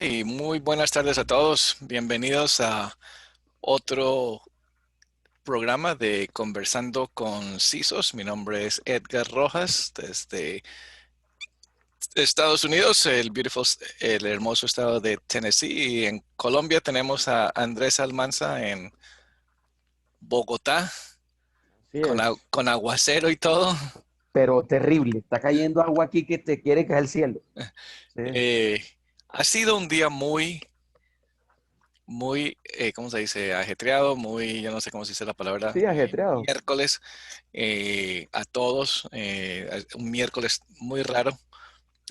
Y muy buenas tardes a todos. Bienvenidos a otro programa de Conversando con CISOs. Mi nombre es Edgar Rojas desde Estados Unidos, el hermoso estado de Tennessee. Y en Colombia tenemos a Andrés Almanza en Bogotá Así es, con aguacero y todo. pero terrible. Está cayendo agua aquí que te quiere caer el cielo. Sí, Eh, ha sido un día ¿cómo se dice? Ajetreado, yo no sé cómo se dice la palabra, sí, ajetreado. miércoles a todos, un miércoles muy raro.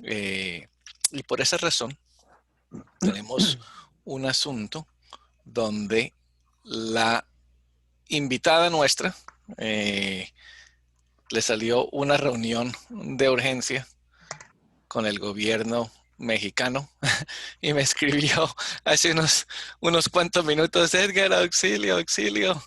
eh, y por esa razón tenemos un asunto donde la invitada nuestra eh, le salió una reunión de urgencia con el gobierno mexicano y me escribió hace unos cuantos minutos: Edgar, auxilio, auxilio.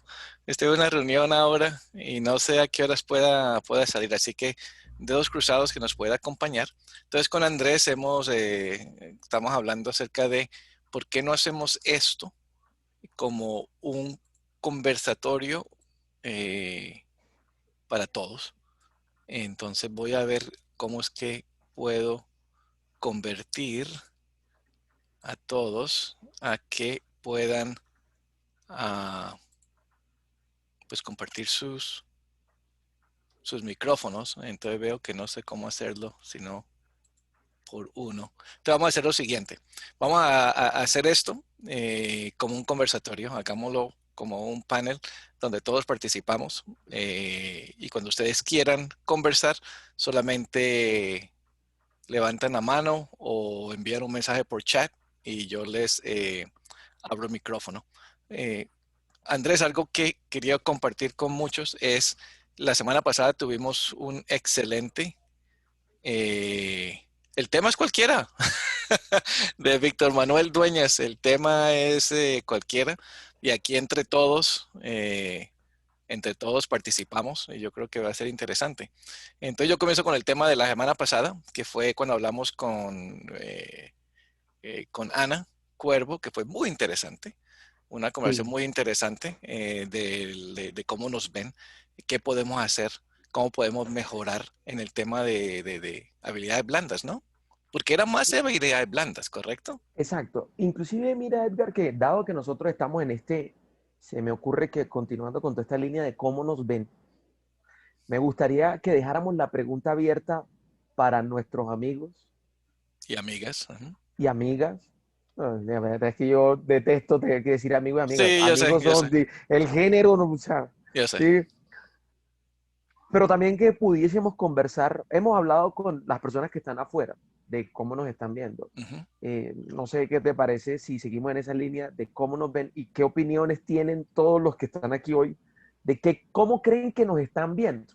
Estoy en una reunión ahora y no sé a qué horas pueda salir, así que dedos cruzados que nos pueda acompañar. Entonces con Andrés estamos hablando acerca de por qué no hacemos esto como un conversatorio eh, para todos. Entonces voy a ver cómo es que puedo convertir a todos a que puedan ah, pues compartir sus micrófonos. Entonces veo que no sé cómo hacerlo, sino por uno. Entonces vamos a hacer lo siguiente. Vamos a hacer esto como un conversatorio. Hagámoslo como un panel donde todos participamos. Y cuando ustedes quieran conversar, solamente levantan la mano o envían un mensaje por chat y yo les abro el micrófono. Eh, Andrés, algo que quería compartir con muchos es, la semana pasada tuvimos un excelente, el tema es cualquiera, de Víctor Manuel Dueñas, el tema es cualquiera y aquí entre todos participamos y yo creo que va a ser interesante. Entonces yo comienzo con el tema de la semana pasada, que fue cuando hablamos con Ana Cuervo, que fue muy interesante, una conversación Sí, muy interesante de cómo nos ven, qué podemos hacer, cómo podemos mejorar en el tema de habilidades blandas, ¿no? Porque era más de habilidades blandas, ¿correcto? exacto. Inclusive, mira, Edgar, que dado que nosotros estamos en se me ocurre que continuando con toda esta línea de cómo nos ven, me gustaría que dejáramos la pregunta abierta para nuestros amigos Y amigas. Ujú. y amigas. La verdad es que yo detesto tener que decir amigos y amigas. Sí, yo sé, Amigos yo sé, son el género, no, o sea, yo sé. sí. Pero también que pudiésemos conversar, hemos hablado con las personas que están afuera de cómo nos están viendo. Ujú. No sé qué te parece si seguimos en esa línea de cómo nos ven y qué opiniones tienen todos los que están aquí hoy de que cómo creen que nos están viendo.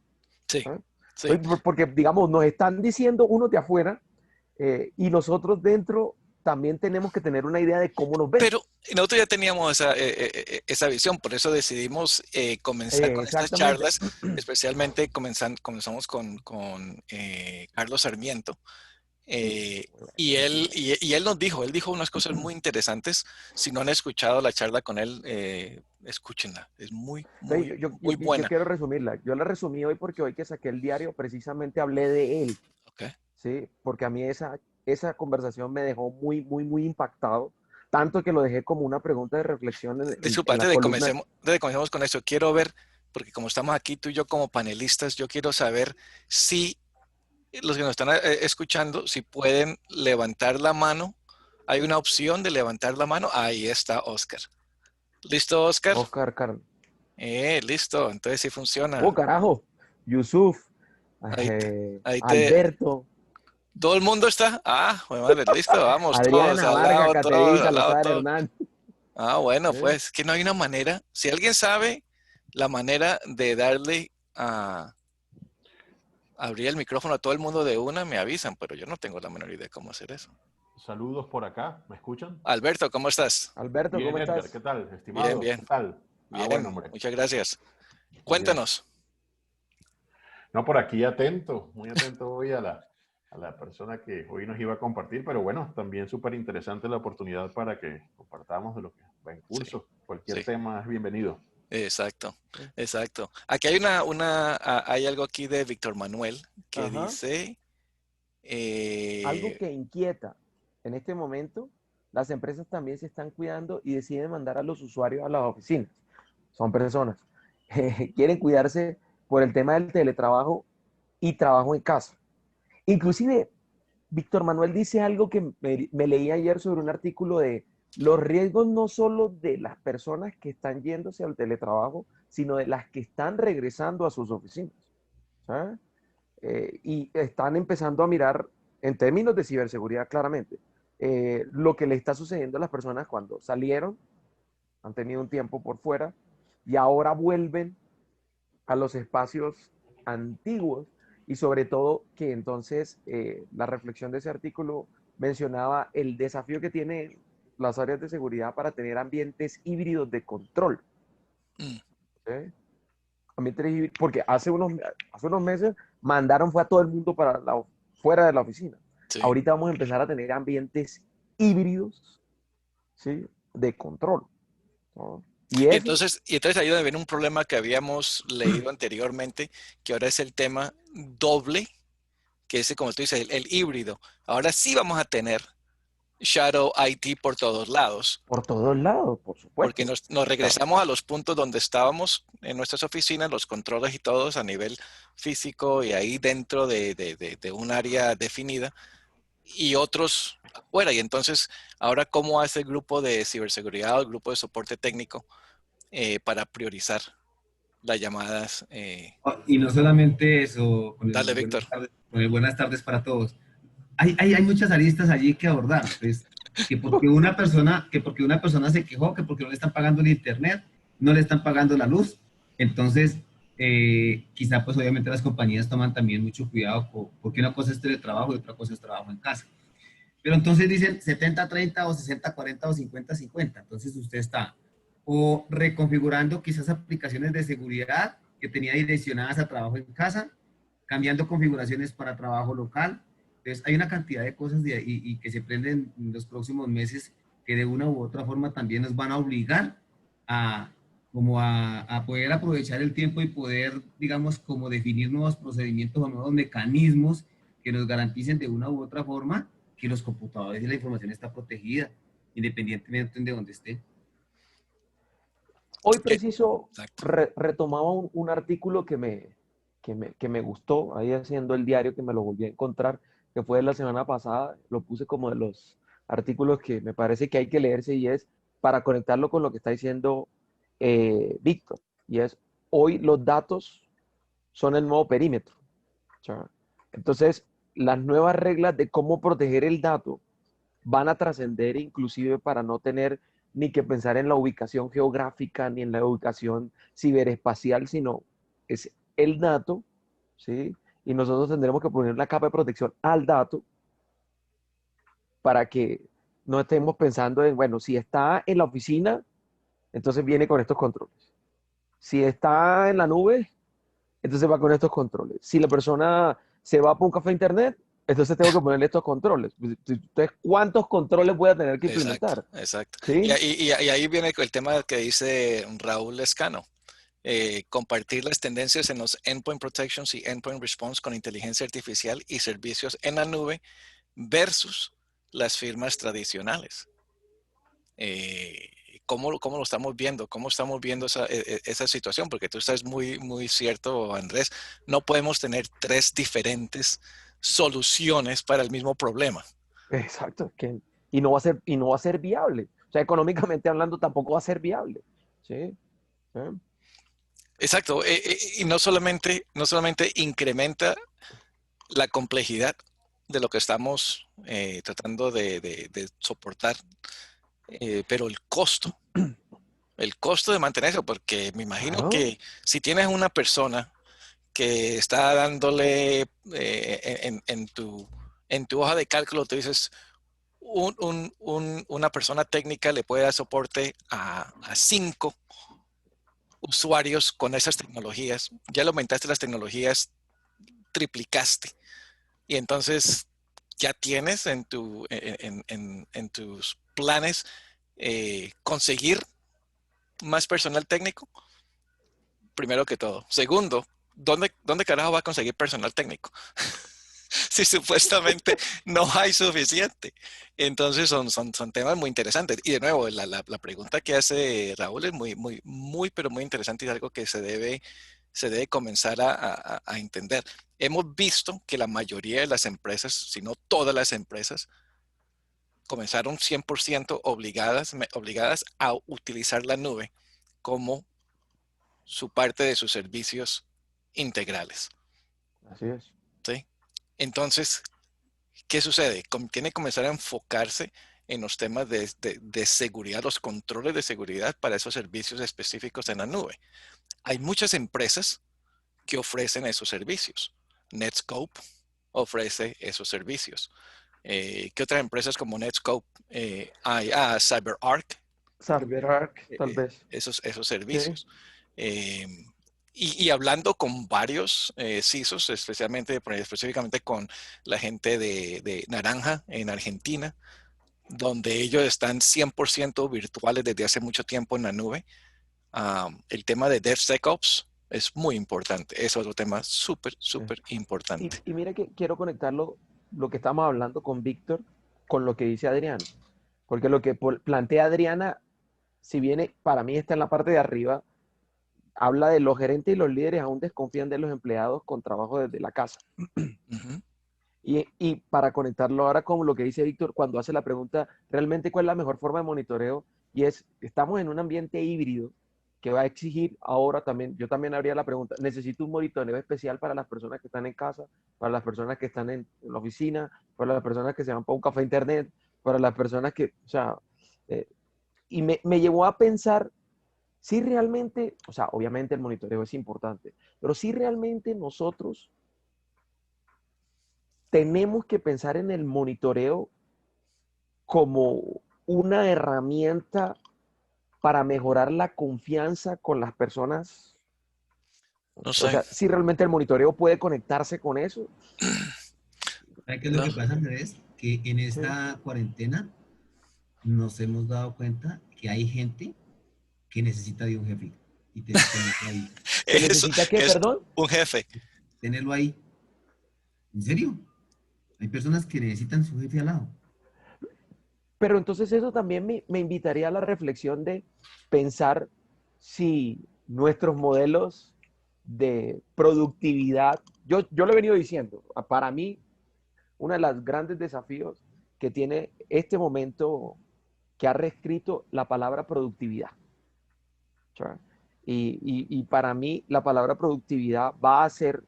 Sí, ¿Ah? sí. Porque, digamos, nos están diciendo unos de afuera y nosotros dentro también tenemos que tener una idea de cómo nos ven. Pero nosotros ya teníamos esa visión, por eso decidimos comenzar con estas Exactamente. charlas, especialmente comenzamos con Carlos Sarmiento. Sí, eh, muy bueno, y él, buenísimo. y, y él él dijo unas cosas muy interesantes. Si no han escuchado la charla con él, escúchenla. Es muy, Entonces, muy, yo, muy yo buena. quiero resumirla. Yo la resumí hoy porque hoy que saqué el diario precisamente hablé de él, ¿Ok? ¿sí? Porque a mí esa conversación me dejó muy, muy, muy impactado, tanto que lo dejé como una pregunta de reflexión Disculpa, en la columna. antes de comencemos con esto, quiero ver, porque como estamos aquí tú y yo como panelistas, yo quiero saber si los que nos están escuchando, si pueden levantar la mano. Hay una opción de levantar la mano. Ahí está Oscar. ¿Listo, Oscar? Oscar Carlos. Listo. Entonces sí funciona. Oh, carajo. Yusuf, Ahí, ahí Alberto, todo el mundo está. Ah, bueno, madre, listo. Vamos, todos, Adriana Vargas, todos, Caterina al lado, Salazar todos. Hernández. Ah, bueno, ¿Eh? pues que no hay una manera. Si alguien sabe la manera de darle a abrir el micrófono a todo el mundo de una, me avisan, pero yo no tengo la menor idea de cómo hacer eso. Saludos por acá, ¿me escuchan? Alberto, ¿cómo estás? Alberto, ¿cómo Bien, Edgar, ¿qué estás? tal? Bien, Estimado, bien, ¿qué tal? Bueno, bien. hombre, Muchas gracias. muy bien. Cuéntanos. No, por aquí atento, muy atento hoy a a la persona que hoy nos iba a compartir, pero bueno, también súper interesante la oportunidad para que compartamos de lo que va en Sí, curso. Cualquier sí, tema es bienvenido. exacto, Sí. exacto. Aquí hay hay algo aquí de Víctor Manuel que Ajá. dice, Algo eh, que inquieta en este momento, las empresas también se están cuidando y deciden mandar a los usuarios a las oficinas. Son personas. Quieren cuidarse por el tema del teletrabajo y trabajo en casa. Inclusive, Víctor Manuel dice algo que me leí ayer sobre un artículo de los riesgos no solo de las personas que están yéndose al teletrabajo, sino de las que están regresando a sus oficinas. ¿Sabes? Y están empezando a mirar, en términos de ciberseguridad, claramente, lo que le está sucediendo a las personas cuando salieron, han tenido un tiempo por fuera y ahora vuelven a los espacios antiguos y sobre todo que entonces la reflexión de ese artículo mencionaba el desafío que tienen las áreas de seguridad para tener ambientes híbridos de control. mm, ¿Sí? Porque hace unos meses mandaron fue a todo el mundo fuera de la oficina. sí. Ahorita vamos a empezar a tener ambientes híbridos, ¿sí? De control, ¿no? Y eso, Y entonces ahí donde viene un problema que habíamos leído anteriormente, que ahora es el tema doble, que es como tú dices, el híbrido. Ahora sí vamos a tener Shadow IT por todos lados, por todos lados, por porque supuesto. nos O sea, regresamos a los puntos donde estábamos en nuestras oficinas, los controles y todos a nivel físico y ahí dentro de un área definida y otros afuera. Y entonces, ahora, ¿cómo hace el grupo de ciberseguridad o el grupo de soporte técnico para priorizar las llamadas? Y no solamente eso, Dale, Víctor. con el buenas tardes para todos. Hay muchas aristas allí que abordar. Pues, que porque una persona se quejó, que porque no le están pagando el internet, no le están pagando la luz. Entonces, quizá pues obviamente las compañías toman también mucho cuidado porque una cosa es teletrabajo y otra cosa es trabajo en casa. Pero entonces dicen 70-30 o 60-40 o 50-50. Entonces usted está o reconfigurando quizás aplicaciones de seguridad que tenía direccionadas a trabajo en casa, cambiando configuraciones para trabajo local. Entonces hay una cantidad de cosas y que se prenden en los próximos meses que de una u otra forma también nos van a obligar a, a poder aprovechar el tiempo y poder, digamos, como definir nuevos procedimientos o nuevos mecanismos que nos garanticen de una u otra forma que los computadores y la información está protegida, independientemente de donde esté. hoy preciso Exacto. retomaba un artículo que me gustó, ahí haciendo el diario que me lo volví a encontrar, que fue de la semana pasada, lo puse como de los artículos que me parece que hay que leerse y es para conectarlo con lo que está diciendo Víctor, y es hoy los datos son el nuevo perímetro. O sea, entonces, las nuevas reglas de cómo proteger el dato van a trascender inclusive para no tener ni que pensar en la ubicación geográfica ni en la ubicación ciberespacial, sino es el dato, ¿sí? Y nosotros tendremos que poner la capa de protección al dato para que no estemos pensando en, bueno, si está en la oficina, entonces viene con estos controles. Si está en la nube, entonces va con estos controles. Si la persona se va por un café a internet, entonces tengo que ponerle estos controles. Entonces, ¿cuántos controles voy a tener que Exacto, implementar? exacto. ¿Sí? Y ahí viene el tema que dice Raúl Lescano. Compartir las tendencias en los endpoint protections y endpoint response con inteligencia artificial y servicios en la nube versus las firmas tradicionales. ¿Cómo lo estamos viendo? ¿Cómo estamos viendo esa situación? Porque tú estás muy cierto, Andrés. No podemos tener tres diferentes soluciones para el mismo problema. Exacto. Y no va a ser viable. O sea, económicamente hablando, tampoco va a ser viable. ¿Sí? ¿Sí? Exacto. Y no solamente incrementa la complejidad de lo que estamos tratando de soportar, pero el costo de mantener eso, porque me imagino Claro. que si tienes una persona que está dándole en tu hoja de cálculo, tú dices, una persona técnica le puede dar soporte a 5 usuarios con esas tecnologías. Ya le aumentaste las tecnologías, triplicaste y entonces ya tienes en tus planes conseguir más personal técnico, primero que todo. Segundo, ¿dónde carajo va a conseguir personal técnico? Si supuestamente no hay suficiente. Entonces son temas muy interesantes. Y de nuevo, la pregunta que hace Raúl es pero muy interesante y algo que se debe comenzar a entender. Hemos visto que la mayoría de las empresas, si no todas las empresas, comenzaron 100% obligadas a utilizar la nube como su parte de sus servicios integrales. Así es. ¿Sí? Entonces, ¿qué sucede? Tiene que comenzar a enfocarse en los temas de seguridad, los controles de seguridad para esos servicios específicos en la nube. Hay muchas empresas que ofrecen esos servicios. Netscope ofrece esos servicios. ¿Qué otras empresas como Netscope hay? CyberArk, CyberArk, tal vez. esos Sí. servicios. Eh, y hablando con varios CISOs, específicamente con la gente de Naranja en Argentina, donde ellos están 100% virtuales desde hace mucho tiempo en la nube. El tema de DevSecOps es muy importante. Es otro tema súper, Sí. súper importante. Y mira que quiero conectarlo, lo que estamos hablando con Víctor, con lo que dice Adriana. Porque lo que plantea Adriana, si viene, para mí está en la parte de arriba, habla de los gerentes y los líderes aún desconfían de los empleados con trabajo desde la casa. Ujú. Y para conectarlo ahora con lo que dice Víctor, cuando hace la pregunta, realmente cuál es la mejor forma de monitoreo, y es, estamos en un ambiente híbrido que va a exigir ahora también, yo también habría la pregunta, ¿necesito un monitoreo especial para las personas que están en casa, para las personas que están en la oficina, para las personas que se van para un café internet, para las personas que, o sea, y me llevó a pensar si realmente, o sea, obviamente el monitoreo es importante, pero si realmente nosotros tenemos que pensar en el monitoreo como una herramienta para mejorar la confianza con las personas. No O sé. sea, si realmente el monitoreo puede conectarse con eso. ¿Sabes qué es lo No. que pasa, Andrés? Que en Sí. esta cuarentena nos hemos dado cuenta que hay gente que necesita de un jefe y tenerlo ahí. ¿Que Eso necesita qué, es perdón? un jefe. Tenerlo ahí. ¿En serio? Hay personas que necesitan su jefe al lado. Pero entonces eso también me invitaría a la reflexión de pensar si nuestros modelos de productividad, yo lo he venido diciendo, para mí, uno de los grandes desafíos que tiene este momento que ha reescrito la palabra productividad. Y para mí la palabra productividad va a ser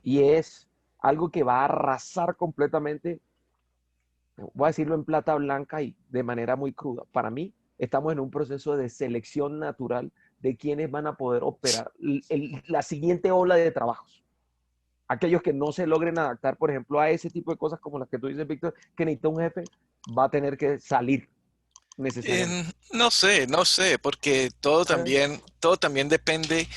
y es algo que va a arrasar completamente, voy a decirlo en plata blanca y de manera muy cruda. Para mí estamos en un proceso de selección natural de quienes van a poder operar la siguiente ola de trabajos. Aquellos que no se logren adaptar, por ejemplo, a ese tipo de cosas como las que tú dices, Víctor, que necesita un jefe, va a tener que salir necesariamente. No sé, porque todo también depende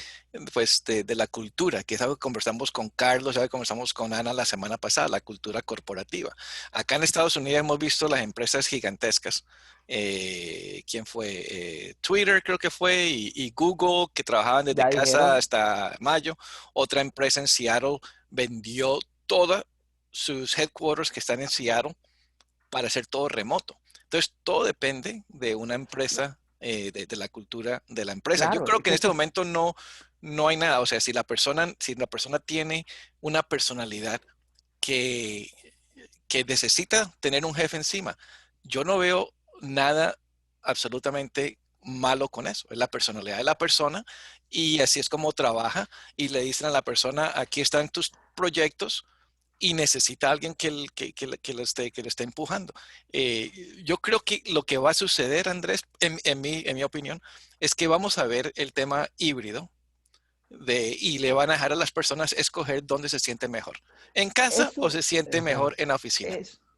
pues de la cultura, que es algo que conversamos con Carlos, algo que conversamos con Ana la semana pasada, la cultura corporativa. Acá en Estados Unidos hemos visto las empresas gigantescas. ¿Quién fue? Twitter creo que fue y Google, que trabajaban desde Ya casa dijeron, hasta mayo. Otra empresa en Seattle vendió todas sus headquarters que están en Seattle para hacer todo remoto. Entonces, todo depende de una empresa, de la cultura de la empresa. Yo claro, creo es que en que este eso, momento no hay nada. O sea, si la persona tiene una personalidad que, que necesita tener un jefe encima, yo no veo nada absolutamente malo con eso. Es la personalidad de la persona y así es como trabaja y le dicen a la persona, aquí están tus proyectos y necesita a alguien que le esté empujando. Yo creo que lo que va a suceder, Andrés, en mi opinión, es que vamos a ver el tema híbrido y le van a dejar a las personas escoger dónde se siente mejor, en casa o eso, se siente exacto, mejor en la oficina.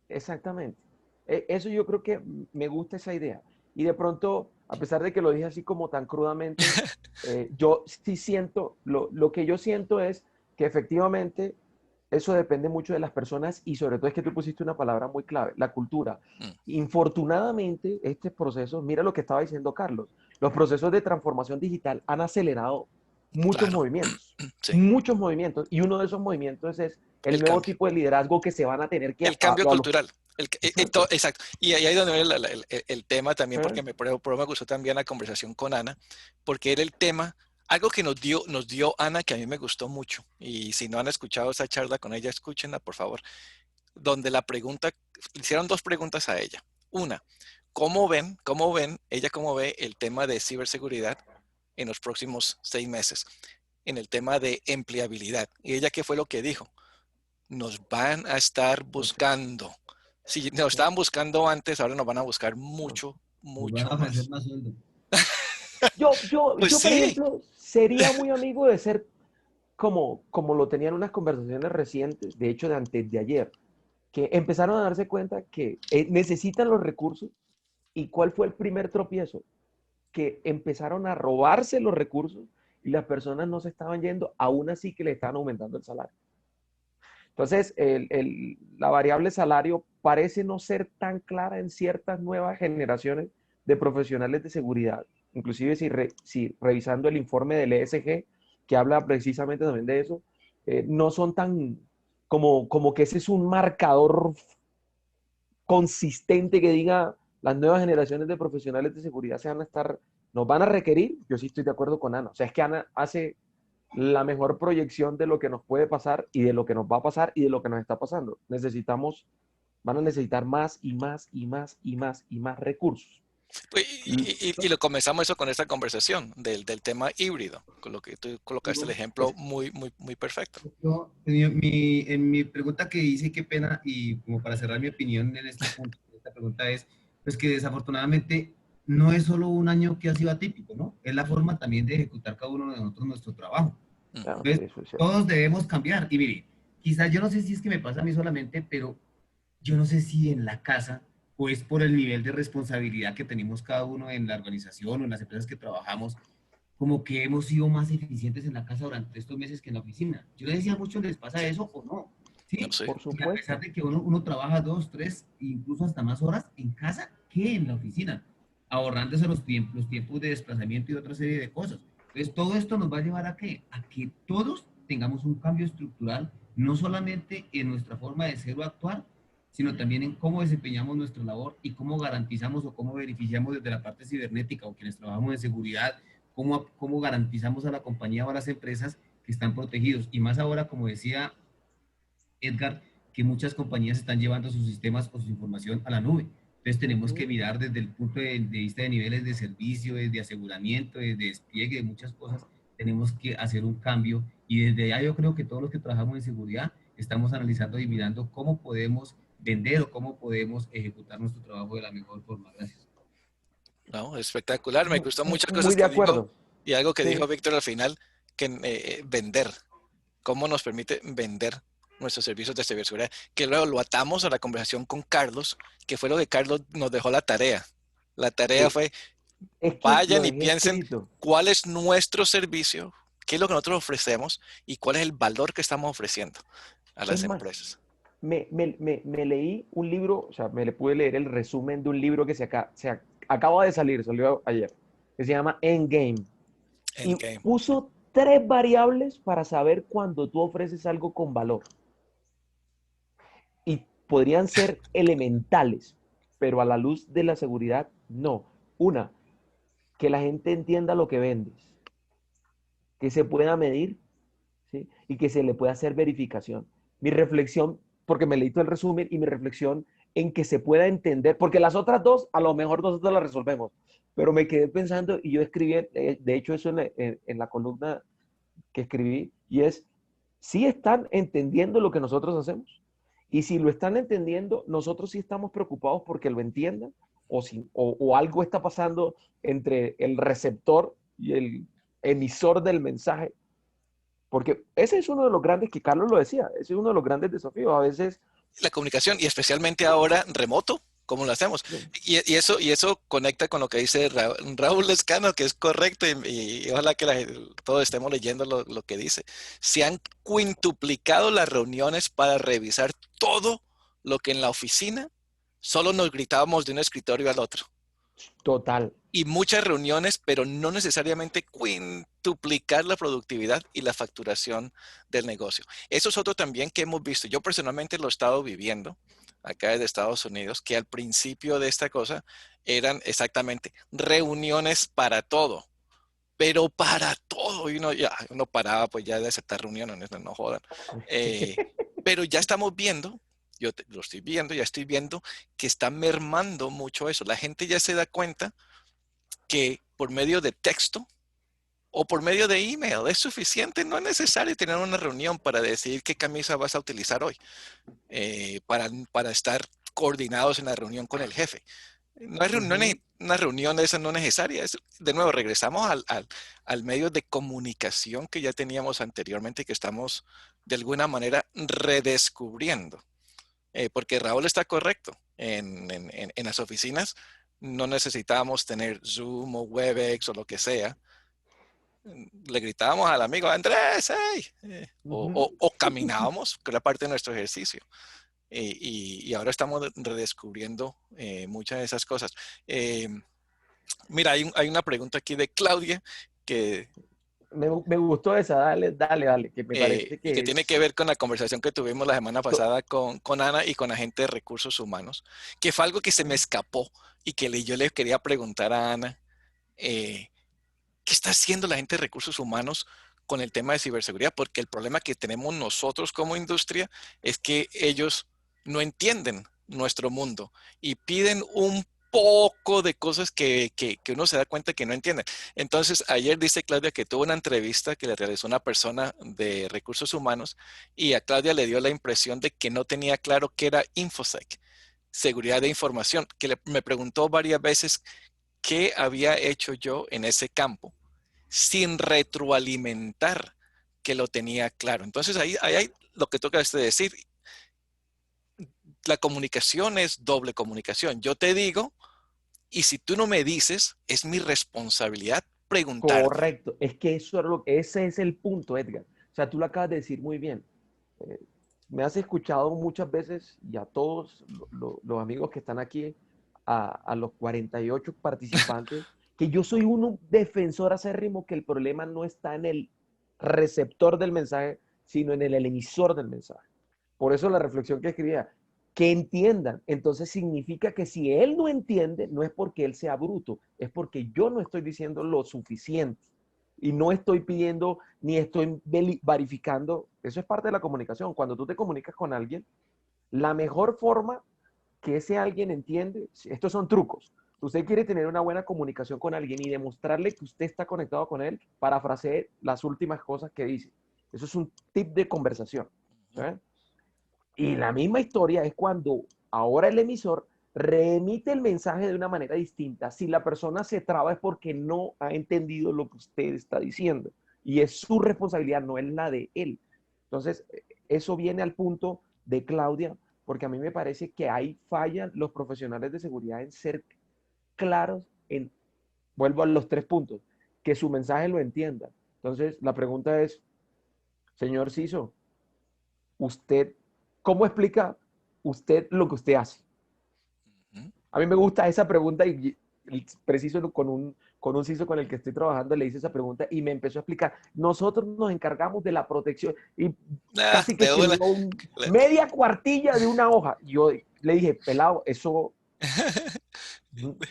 exactamente. Eso yo creo que me gusta esa idea. Y de pronto, a pesar de que lo dije así como tan crudamente, yo sí siento, lo que yo siento es que efectivamente eso depende mucho de las personas y sobre todo es que tú pusiste una palabra muy clave, la cultura. Mm, Infortunadamente, este proceso, mira lo que estaba diciendo Carlos, los procesos de transformación digital han acelerado claro, sí, muchos movimientos y uno de esos movimientos es el el nuevo cambio. tipo de liderazgo que se van a tener que... El cambio cultural. Exacto. Exacto. Y ahí es donde viene el tema también, porque ¿Eh? por me gustó también la conversación con Ana, porque era el tema, algo que nos dio Ana, que a mí me gustó mucho. Y si no han escuchado esa charla con ella, escúchenla, por favor. Donde la pregunta, hicieron dos preguntas a ella. Una, cómo ve el tema de ciberseguridad en los próximos 6 meses? En el tema de empleabilidad. Y ella, ¿qué fue lo que dijo? Nos van a estar buscando. Si nos estaban buscando antes, ahora nos van a buscar mucho, Nos van mucho a ofrecer más. más sueldo. Pues Yo, por sí, ejemplo, sería muy amigo de ser como lo tenían unas conversaciones recientes, de hecho de antes de ayer, que empezaron a darse cuenta que necesitan los recursos. ¿Y cuál fue el primer tropiezo? Que empezaron a robarse los recursos y las personas no se estaban yendo, aún así que le estaban aumentando el salario. Entonces, la variable salario parece no ser tan clara en ciertas nuevas generaciones de profesionales de seguridad. Inclusive si revisando el informe del ESG, que habla precisamente también de eso, no son tan como que ese es un marcador consistente que diga las nuevas generaciones de profesionales de seguridad nos van a requerir. Yo sí estoy de acuerdo con Ana. O sea, es que Ana hace la mejor proyección de lo que nos puede pasar y de lo que nos va a pasar y de lo que nos está pasando. Van a necesitar más y más y más y más y más recursos. pues, y lo comenzamos eso con esta conversación del tema híbrido, con lo que tú colocaste el ejemplo muy, muy, muy perfecto. Yo, en mi pregunta que hice, qué pena, y como para cerrar mi opinión en este punto, esta pregunta es, pues que desafortunadamente no es solo un año que ha sido atípico, ¿no? Es la forma también de ejecutar cada uno de nosotros nuestro trabajo. Ujú. Claro, sí, Entonces, eso es cierto. todos debemos cambiar. Y mire, quizás yo no sé si es que me pasa a mí solamente, pero yo no sé si en la casa o es por el nivel de responsabilidad que tenemos cada uno en la organización o en las empresas que trabajamos, como que hemos sido más eficientes en la casa durante estos meses que en la oficina. Yo les decía a muchos, ¿les pasa Sí, eso o no? no ¿Sí? sé. Por Y a pesar supuesto. de que uno trabaja 2, 3, incluso hasta más horas en casa que en la oficina, ahorrándose los tiempos de desplazamiento y otra serie de cosas. Entonces, todo esto nos va a llevar a qué? A que todos tengamos un cambio estructural, no solamente en nuestra forma de ser o actuar, sino también en cómo desempeñamos nuestra labor y cómo garantizamos o cómo beneficiamos desde la parte cibernética o quienes trabajamos en seguridad, cómo garantizamos a la compañía o a las empresas que están protegidos. Y más ahora, como decía Edgar, que muchas compañías están llevando sus sistemas o su información a la nube. Entonces tenemos que mirar desde el punto de vista de niveles de servicio, de aseguramiento, de despliegue, de muchas cosas. Tenemos que hacer un cambio y desde allá yo creo que todos los que trabajamos en seguridad estamos analizando y mirando cómo podemos vender o cómo podemos ejecutar nuestro trabajo de la mejor forma. Gracias. No, espectacular. Me gustó muchas cosas Muy de que dijo acuerdo. y algo que dijo Sí. Víctor al final, que vender, cómo nos permite vender nuestros servicios de ciberseguridad, que luego lo atamos a la conversación con Carlos, que fue lo que Carlos nos dejó la tarea. La tarea Eh, fue, es que lo vayan y dejé piensen escrito. cuál es nuestro servicio, qué es lo que nosotros ofrecemos y cuál es el valor que estamos ofreciendo a Es las más, empresas. me leí un libro, o sea, me le pude leer el resumen de un libro que acaba de salir, salió ayer, que se llama Endgame. Y Endgame. puso 3 variables para saber cuando tú ofreces algo con valor. Y podrían ser elementales, pero a la luz de la seguridad, no. Una, que la gente entienda lo que vendes, que se pueda medir, ¿sí? Y que se le pueda hacer verificación. Mi reflexión, porque me leí todo el resumen y mi reflexión en que se pueda entender, porque las otras dos, a lo mejor nosotros las resolvemos, pero me quedé pensando y yo escribí, de hecho eso en la columna que escribí, y es, si están entendiendo lo que nosotros hacemos, y si lo están entendiendo, nosotros sí estamos preocupados porque lo entiendan, o algo está pasando entre el receptor y el emisor del mensaje, porque ese es uno de los grandes, que Carlos lo decía, ese es uno de los grandes desafíos. A veces, La comunicación y especialmente ahora remoto. ¿Cómo lo hacemos? Sí. Y eso conecta con lo que dice Raúl Lescano, que es correcto, y ojalá que todos estemos leyendo lo que dice. Se han quintuplicado las reuniones para revisar todo lo que en la oficina solo nos gritábamos de un escritorio al otro. Total. Y muchas reuniones, pero no necesariamente quintuplicar la productividad y la facturación del negocio. Eso es otro también que hemos visto. Yo personalmente lo he estado viviendo acá desde Estados Unidos, que al principio de esta cosa eran exactamente reuniones para todo, pero para todo. Y uno paraba pues ya de aceptar reuniones, no jodan. Pero ya estamos viendo, lo estoy viendo, ya estoy viendo que está mermando mucho eso. La gente ya se da cuenta que por medio de texto o por medio de email es suficiente. No es necesario tener una reunión para decidir qué camisa vas a utilizar hoy, para estar coordinados en la reunión con el jefe. No es una reunión de esa no necesaria. De nuevo, regresamos al medio de comunicación que ya teníamos anteriormente y que estamos de alguna manera redescubriendo. Porque Raúl está correcto. En las oficinas no necesitábamos tener Zoom o WebEx o lo que sea. Le gritábamos al amigo, Andrés, hey, o caminábamos, que era parte de nuestro ejercicio. Y ahora estamos redescubriendo muchas de esas cosas. Mira, hay una pregunta aquí de Claudia que, Me gustó esa, dale, que me parece y que que tiene que es... ver con la conversación que tuvimos la semana pasada con Ana y con la gente de recursos humanos, que fue algo que se me escapó y que yo le quería preguntar a Ana. ¿Qué está haciendo la gente de recursos humanos con el tema de ciberseguridad? Porque el problema que tenemos nosotros como industria es que ellos no entienden nuestro mundo y piden un poco de cosas que uno se da cuenta que no entiende. Entonces, ayer dice Claudia que tuvo una entrevista que le realizó una persona de recursos humanos y a Claudia le dio la impresión de que no tenía claro qué era InfoSec, seguridad de información, que me preguntó varias veces qué había hecho yo en ese campo sin retroalimentar que lo tenía claro. Entonces ahí hay lo que toca decir. La comunicación es doble comunicación. Yo te digo, y si tú no me dices, es mi responsabilidad preguntarte. Correcto, es que ese es el punto, Edgar. O sea, tú lo acabas de decir muy bien. Eh, Me has escuchado muchas veces y a todos los amigos que están aquí, a los 48 participantes, que yo soy un defensor acérrimo que el problema no está en el receptor del mensaje, sino en el emisor del mensaje. Por eso la reflexión que escribía, que entiendan. Entonces significa que si él no entiende, no es porque él sea bruto, es porque yo no estoy diciendo lo suficiente y no estoy pidiendo ni estoy verificando. Eso es parte de la comunicación. Cuando tú te comunicas con alguien, la mejor forma que ese alguien entiende, estos son trucos. Usted quiere tener una buena comunicación con alguien y demostrarle que usted está conectado con él, parafrasee las últimas cosas que dice. Eso es un tip de conversación. ¿Eh? Y la misma historia es cuando ahora el emisor remite el mensaje de una manera distinta. Si la persona se traba es porque no ha entendido lo que usted está diciendo. Y es su responsabilidad, no es la de él. Entonces, eso viene al punto de Claudia, porque a mí me parece que ahí fallan los profesionales de seguridad en ser claros en, vuelvo a los 3 puntos, que su mensaje lo entienda. Entonces, la pregunta es, señor Ciso, usted, ¿cómo explica usted lo que usted hace? A mí me gusta esa pregunta y preciso con un CISO con el que estoy trabajando le hice esa pregunta y me empezó a explicar, nosotros nos encargamos de la protección y casi que De una, escribió media cuartilla de una hoja. Yo le dije, pelado, eso,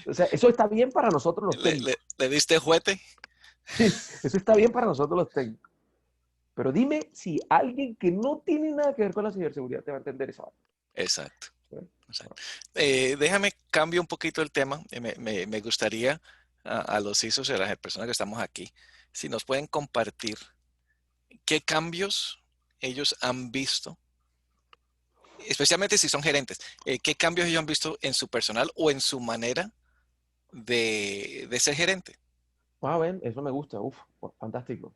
o sea, eso está bien para nosotros los técnicos. le diste juguete. Eso está bien para nosotros los técnicos. Pero dime si alguien que no tiene nada que ver con la ciberseguridad te va a entender esa. Exacto. ¿Sí? Exacto. Déjame cambio un poquito el tema. Me gustaría a los CISOs y a las personas que estamos aquí, si nos pueden compartir qué cambios ellos han visto, especialmente si son gerentes, qué cambios ellos han visto en su personal o en su manera de ser gerente. Ah, ven, eso me gusta. Uf, fantástico.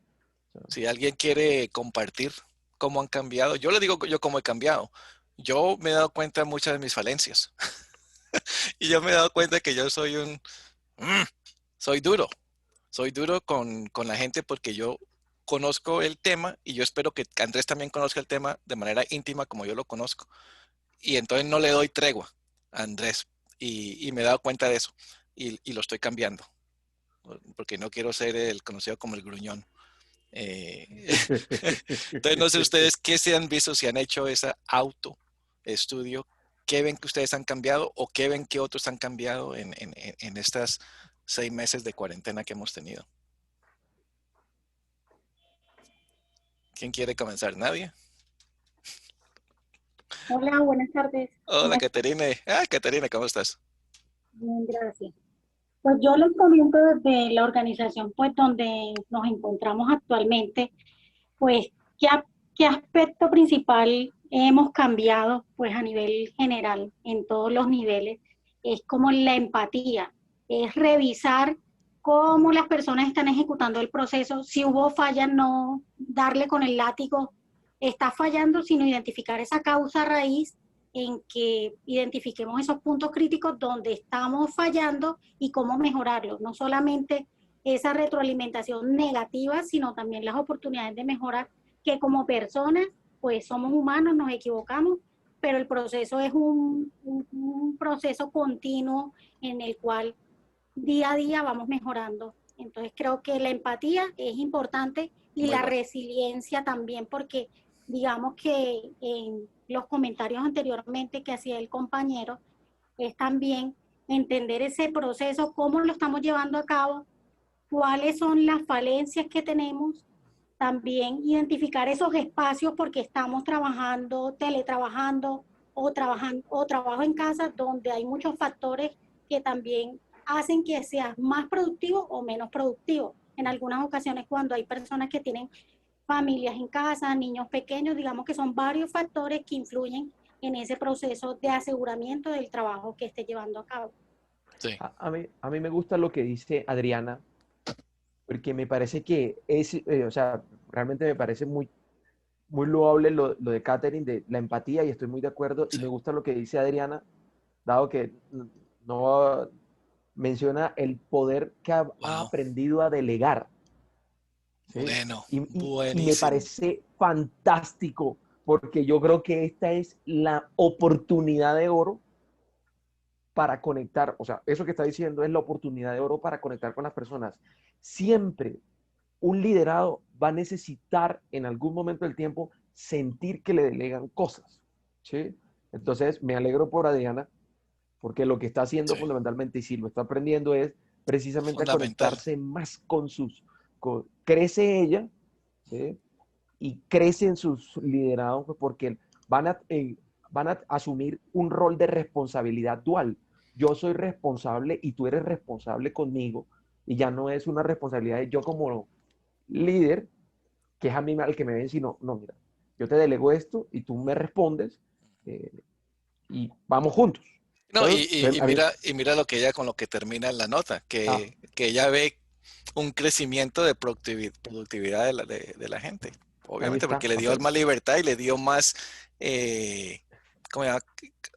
O sea, Si alguien quiere compartir cómo han cambiado, yo le digo yo cómo he cambiado. Yo me he dado cuenta de muchas de mis falencias. Y yo me he dado cuenta que yo soy soy duro. Soy duro con la gente porque yo conozco el tema y yo espero que Andrés también conozca el tema de manera íntima como yo lo conozco. Y entonces no le doy tregua a Andrés y me he dado cuenta de eso y lo estoy cambiando porque no quiero ser el conocido como el gruñón. Entonces no sé ustedes qué se han visto, si han hecho ese autoestudio, qué ven que ustedes han cambiado o qué ven que otros han cambiado en estas 6 meses de cuarentena que hemos tenido. ¿Quién quiere comenzar? ¿Nadie? Hola, buenas tardes. Hola, Caterine. Caterine, ¿cómo estás? Bien, gracias. Pues yo les comento desde la organización pues donde nos encontramos actualmente, pues qué aspecto principal hemos cambiado pues a nivel general en todos los niveles. Es como la empatía, es revisar cómo las personas están ejecutando el proceso. Si hubo falla, no darle con el látigo, está fallando, sino identificar esa causa raíz en que identifiquemos esos puntos críticos donde estamos fallando y cómo mejorarlo. No solamente esa retroalimentación negativa, sino también las oportunidades de mejorar, que como personas, pues somos humanos, nos equivocamos, pero el proceso es un proceso continuo en el cual día a día vamos mejorando. Entonces creo que la empatía es importante y Muy la bueno. resiliencia también, porque digamos que en los comentarios anteriormente que hacía el compañero, es también entender ese proceso, cómo lo estamos llevando a cabo, cuáles son las falencias que tenemos, también identificar esos espacios porque estamos trabajando, teletrabajando o trabajo en casa donde hay muchos factores que también hacen que seas más productivo o menos productivo. En algunas ocasiones cuando hay personas que tienen familias en casa, niños pequeños, digamos que son varios factores que influyen en ese proceso de aseguramiento del trabajo que esté llevando a cabo. Sí. A mí me gusta lo que dice Adriana, porque me parece que es, o sea, realmente me parece muy loable lo de Catherine, de la empatía, y estoy muy de acuerdo, y Sí. me gusta lo que dice Adriana, dado que no menciona el poder que ha Wow. aprendido a delegar, ¿sí? Bueno, Y me buenísimo. parece fantástico, porque yo creo que esta es la oportunidad de oro para conectar, o sea, eso que está diciendo es la oportunidad de oro para conectar con las personas. Siempre un liderado va a necesitar en algún momento del tiempo sentir que le delegan cosas, ¿sí? Entonces, me alegro por Adriana, porque lo que está haciendo Sí, fundamentalmente, y si lo está aprendiendo, es precisamente a fundamental. conectarse más crece ella, ¿sí? Y crece en sus liderados, pues, porque van a asumir un rol de responsabilidad dual. Yo soy responsable y tú eres responsable conmigo, y ya no es una responsabilidad de yo como líder, que es a mí al que me ven, sino, no, mira, yo te delego esto y tú me respondes, eh, y vamos juntos. No, A mí, y mira lo que ella con lo que termina la nota, ah, que ella ve un crecimiento de productividad de la gente. ahí Obviamente, está, porque le o dio sea, más libertad y le dio más ¿cómo se llama?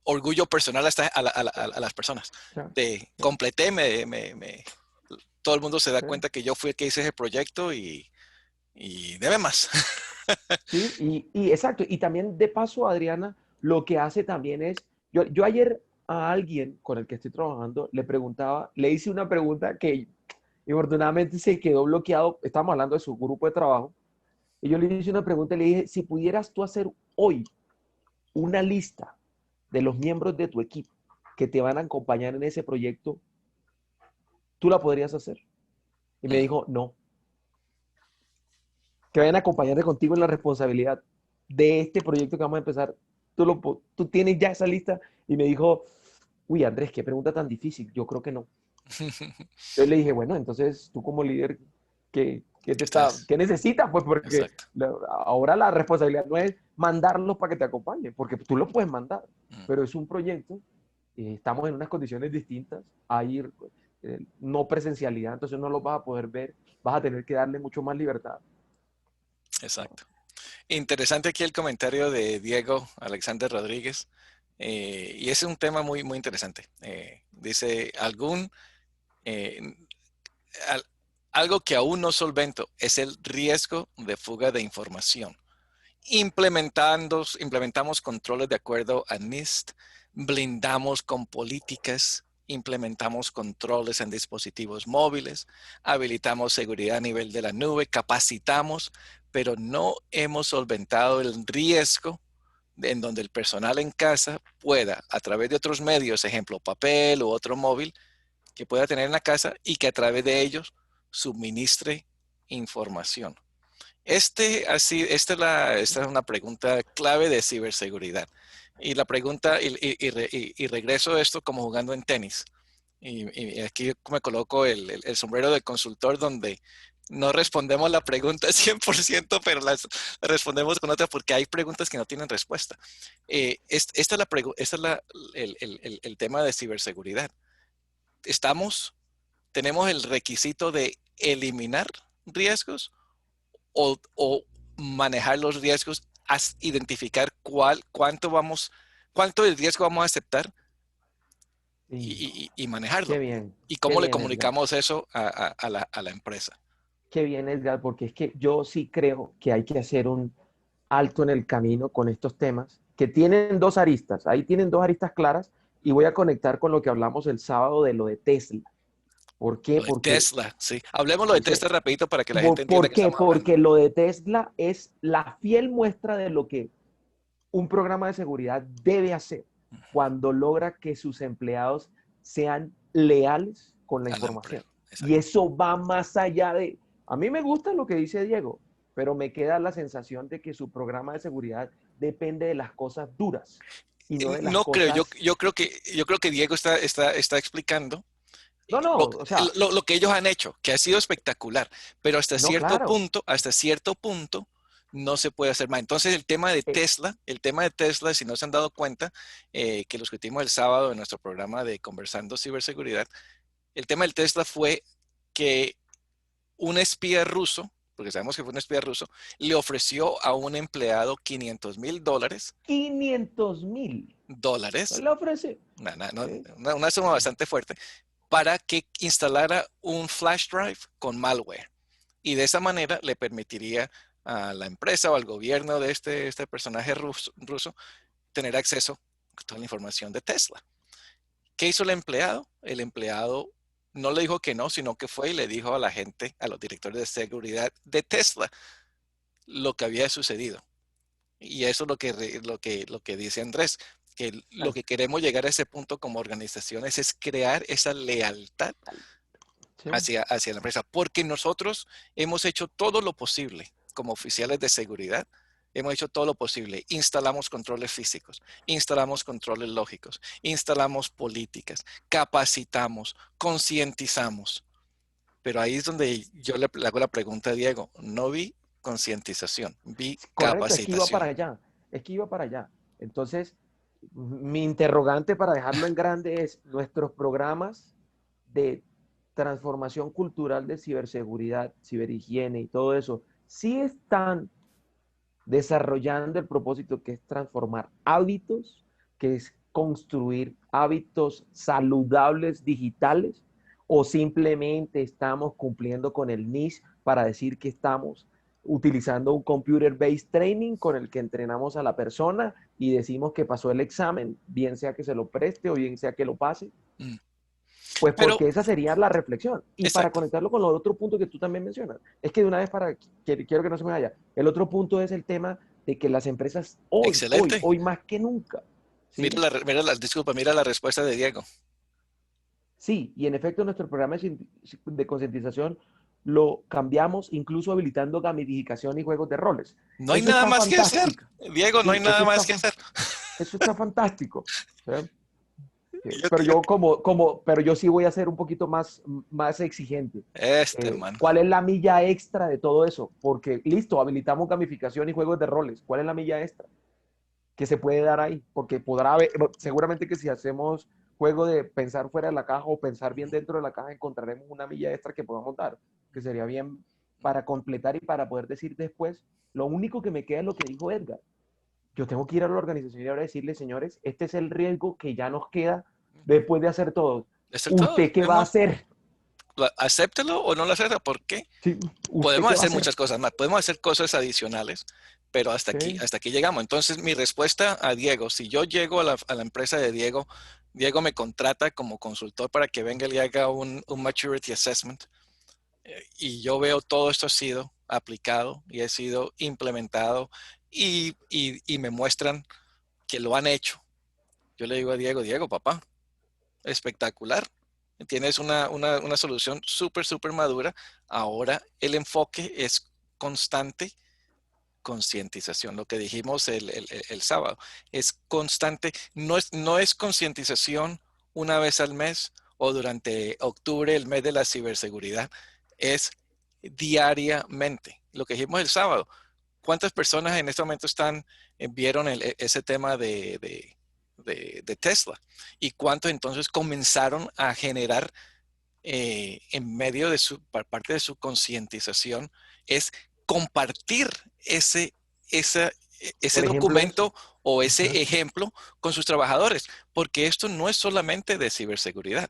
Orgullo personal a las personas. ya, De ya, completé, todo el mundo se da ya. cuenta que yo fui el que hice ese proyecto debe más. Sí, exacto. Y también de paso, Adriana, lo que hace también es, yo ayer a alguien con el que estoy trabajando le preguntaba, le hice una pregunta que infortunadamente se quedó bloqueado, estábamos hablando de su grupo de trabajo, y yo le hice una pregunta y le dije, si pudieras tú hacer hoy una lista de los miembros de tu equipo que te van a acompañar en ese proyecto, ¿tú la podrías hacer? Y me dijo, no, que vayan a acompañarte contigo en la responsabilidad de este proyecto que vamos a empezar. Tú tienes ya esa lista. Y me dijo, uy, Andrés, qué pregunta tan difícil. Yo creo que no. Yo le dije, bueno, entonces tú como líder, Estás, qué necesitas? Pues porque exacto. ahora la responsabilidad no es mandarlos para que te acompañen, porque tú los puedes mandar, Mm, pero es un proyecto, estamos en unas condiciones distintas, hay no presencialidad, entonces no los vas a poder ver, vas a tener que darle mucho más libertad. exacto. Interesante aquí el comentario de Diego Alexander Rodríguez. Y ese es un tema muy, muy interesante. Dice, eh, al- algo que aún no solvento es el riesgo de fuga de información. Implementamos controles de acuerdo a NIST, blindamos con políticas, implementamos controles en dispositivos móviles, habilitamos seguridad a nivel de la nube, capacitamos, pero no hemos solventado el riesgo en donde el personal en casa pueda, a través de otros medios, ejemplo, papel u otro móvil, que pueda tener en la casa y que a través de ellos suministre información. Esta es una pregunta clave de ciberseguridad. Y la pregunta, y regreso a esto como jugando en tenis. Y aquí me coloco el sombrero de consultor donde no respondemos la pregunta 100%, pero las respondemos con otra porque hay preguntas que no tienen respuesta. Esta es el tema de ciberseguridad. Tenemos el requisito de eliminar riesgos o manejar los riesgos, identificar cuánto de riesgo vamos a aceptar Sí, y manejarlo. Y qué cómo le bien, Edgar. comunicamos eso a la empresa. Qué bien, Edgar, porque es que yo sí creo que hay que hacer un alto en el camino con estos temas, que tienen dos aristas. Ahí tienen dos aristas claras y voy a conectar con lo que hablamos el sábado de lo de Tesla. ¿Por qué? Lo de Porque Tesla, sí. Hablemos lo de ese, Tesla rapidito para que la gente entienda ¿por qué qué? estamos hablando. Porque lo de Tesla es la fiel muestra de lo que un programa de seguridad debe hacer cuando logra que sus empleados sean leales con la A la empresa. información. Y Exacto. eso va más allá de... A mí me gusta lo que dice Diego, pero me queda la sensación de que su programa de seguridad depende de las cosas duras y no de las No creo, cosas... yo creo que Diego está explicando No, no, o sea, lo que ellos han hecho, que ha sido espectacular, pero no, claro. hasta cierto punto, no se puede hacer más. Entonces, Eh, el tema de Tesla, si no se han dado cuenta, que lo discutimos el sábado en nuestro programa de Conversando Ciberseguridad, el tema del Tesla fue que un espía ruso, porque sabemos que fue un espía ruso, le ofreció a un empleado $500,000, 500,000. No le ofrece. ¿Sí? una suma bastante fuerte, para que instalara un flash drive con malware. Y de esa manera le permitiría a la empresa o al gobierno de este personaje ruso tener acceso a toda la información de Tesla. ¿Qué hizo el empleado? El empleado no le dijo que no, sino que fue y le dijo a la gente, a los directores de seguridad de Tesla, lo que había sucedido. Y eso es lo que dice Andrés, que lo que queremos llegar a ese punto como organizaciones es crear esa lealtad ¿Sí? hacia la empresa, porque nosotros hemos hecho todo lo posible como oficiales de seguridad, hemos hecho todo lo posible, instalamos controles físicos, instalamos controles lógicos, instalamos políticas, capacitamos, concientizamos, pero ahí es donde yo le hago la pregunta a Diego, no vi concientización, vi Correcto, es que iba capacitación. para allá, es que iba para allá. Entonces, mi interrogante para dejarlo en grande es, nuestros programas de transformación cultural de ciberseguridad, ciberhigiene y todo eso, sí están desarrollando el propósito que es transformar hábitos, que es construir hábitos saludables digitales, o simplemente estamos cumpliendo con el niche para decir que estamos utilizando un computer-based training con el que entrenamos a la persona y decimos que pasó el examen, bien sea que se lo preste o bien sea que lo pase. Mm. Pues Pero, porque esa sería la reflexión. Y para exacto, conectarlo con el otro punto que tú también mencionas, es que de una vez quiero que no se me vaya, el otro punto es el tema de que las empresas excelente. hoy más que nunca, ¿sí? Disculpa, mira la respuesta de Diego. Sí, y en efecto nuestro programa de concientización lo cambiamos incluso habilitando gamificación y juegos de roles. No hay Eso nada está más que hacer. fantástico. Diego, no hay Sí, nada más que hacer. eso está fantástico. ¿Sí? Yo, Pero yo- pero yo sí voy a ser un poquito más exigente. Man. ¿Cuál es la milla extra de todo eso? Porque, listo, habilitamos gamificación y juegos de roles. ¿Cuál es la milla extra que se puede dar ahí? Porque podrá haber, seguramente que si hacemos juego de pensar fuera de la caja o pensar bien dentro de la caja, encontraremos una milla extra que podamos dar, que sería bien para completar y para poder decir después, lo único que me queda es lo que dijo Edgar. yo tengo que ir a la organización y ahora decirle, señores, este es el riesgo que ya nos queda después de hacer todo. Es el todo. ¿Usted qué va a hacer? Acéptelo o no lo acepta. ¿Por qué? Sí, ¿usted Podemos qué va a hacer hacer? muchas cosas más, podemos hacer cosas adicionales, pero Sí, hasta aquí llegamos. Entonces, mi respuesta a Diego, si yo llego a la empresa de Diego, Diego me contrata como consultor para que venga y haga un maturity assessment, y yo veo todo esto ha sido aplicado y ha sido implementado y me muestran que lo han hecho. Yo le digo a Diego, Diego, papá, espectacular. Tienes una solución súper, súper madura. Ahora el enfoque es constante concientización. Lo que dijimos el sábado es constante. No es concientización una vez al mes o durante octubre, el mes de la ciberseguridad. Es diariamente. Lo que dijimos el sábado. ¿Cuántas personas en este momento vieron ese tema de Tesla? ¿Y cuántos entonces comenzaron a generar en medio de parte de su concientización es compartir ese, ese por ejemplo, eso. documento o ese Exacto. ejemplo con sus trabajadores? Porque esto no es solamente de ciberseguridad.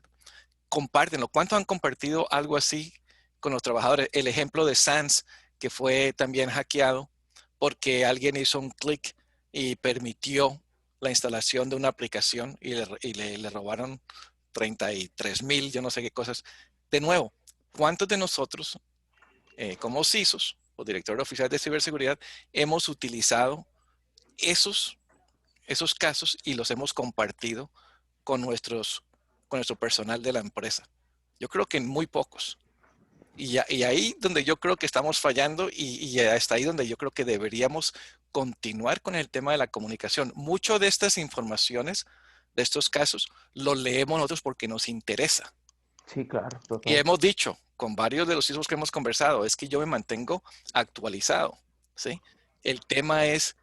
Compártenlo. ¿Cuántos han compartido algo así con los trabajadores? El ejemplo de SANS, que fue también hackeado porque alguien hizo un clic y permitió la instalación de una aplicación y le robaron 33,000, yo no sé qué cosas. De nuevo, ¿cuántos de nosotros, como CISOs o directores oficiales de ciberseguridad, hemos utilizado esos, esos casos y los hemos compartido con con nuestro personal de la empresa? Yo creo que muy pocos. Y ahí donde yo creo que estamos fallando y hasta ahí donde yo creo que deberíamos continuar con el tema de la comunicación. Mucho de estas informaciones, de estos casos, los leemos nosotros porque nos interesa. Sí, claro, Y total. hemos dicho con varios de los hijos que hemos conversado, es que yo me mantengo actualizado, ¿sí? El tema es,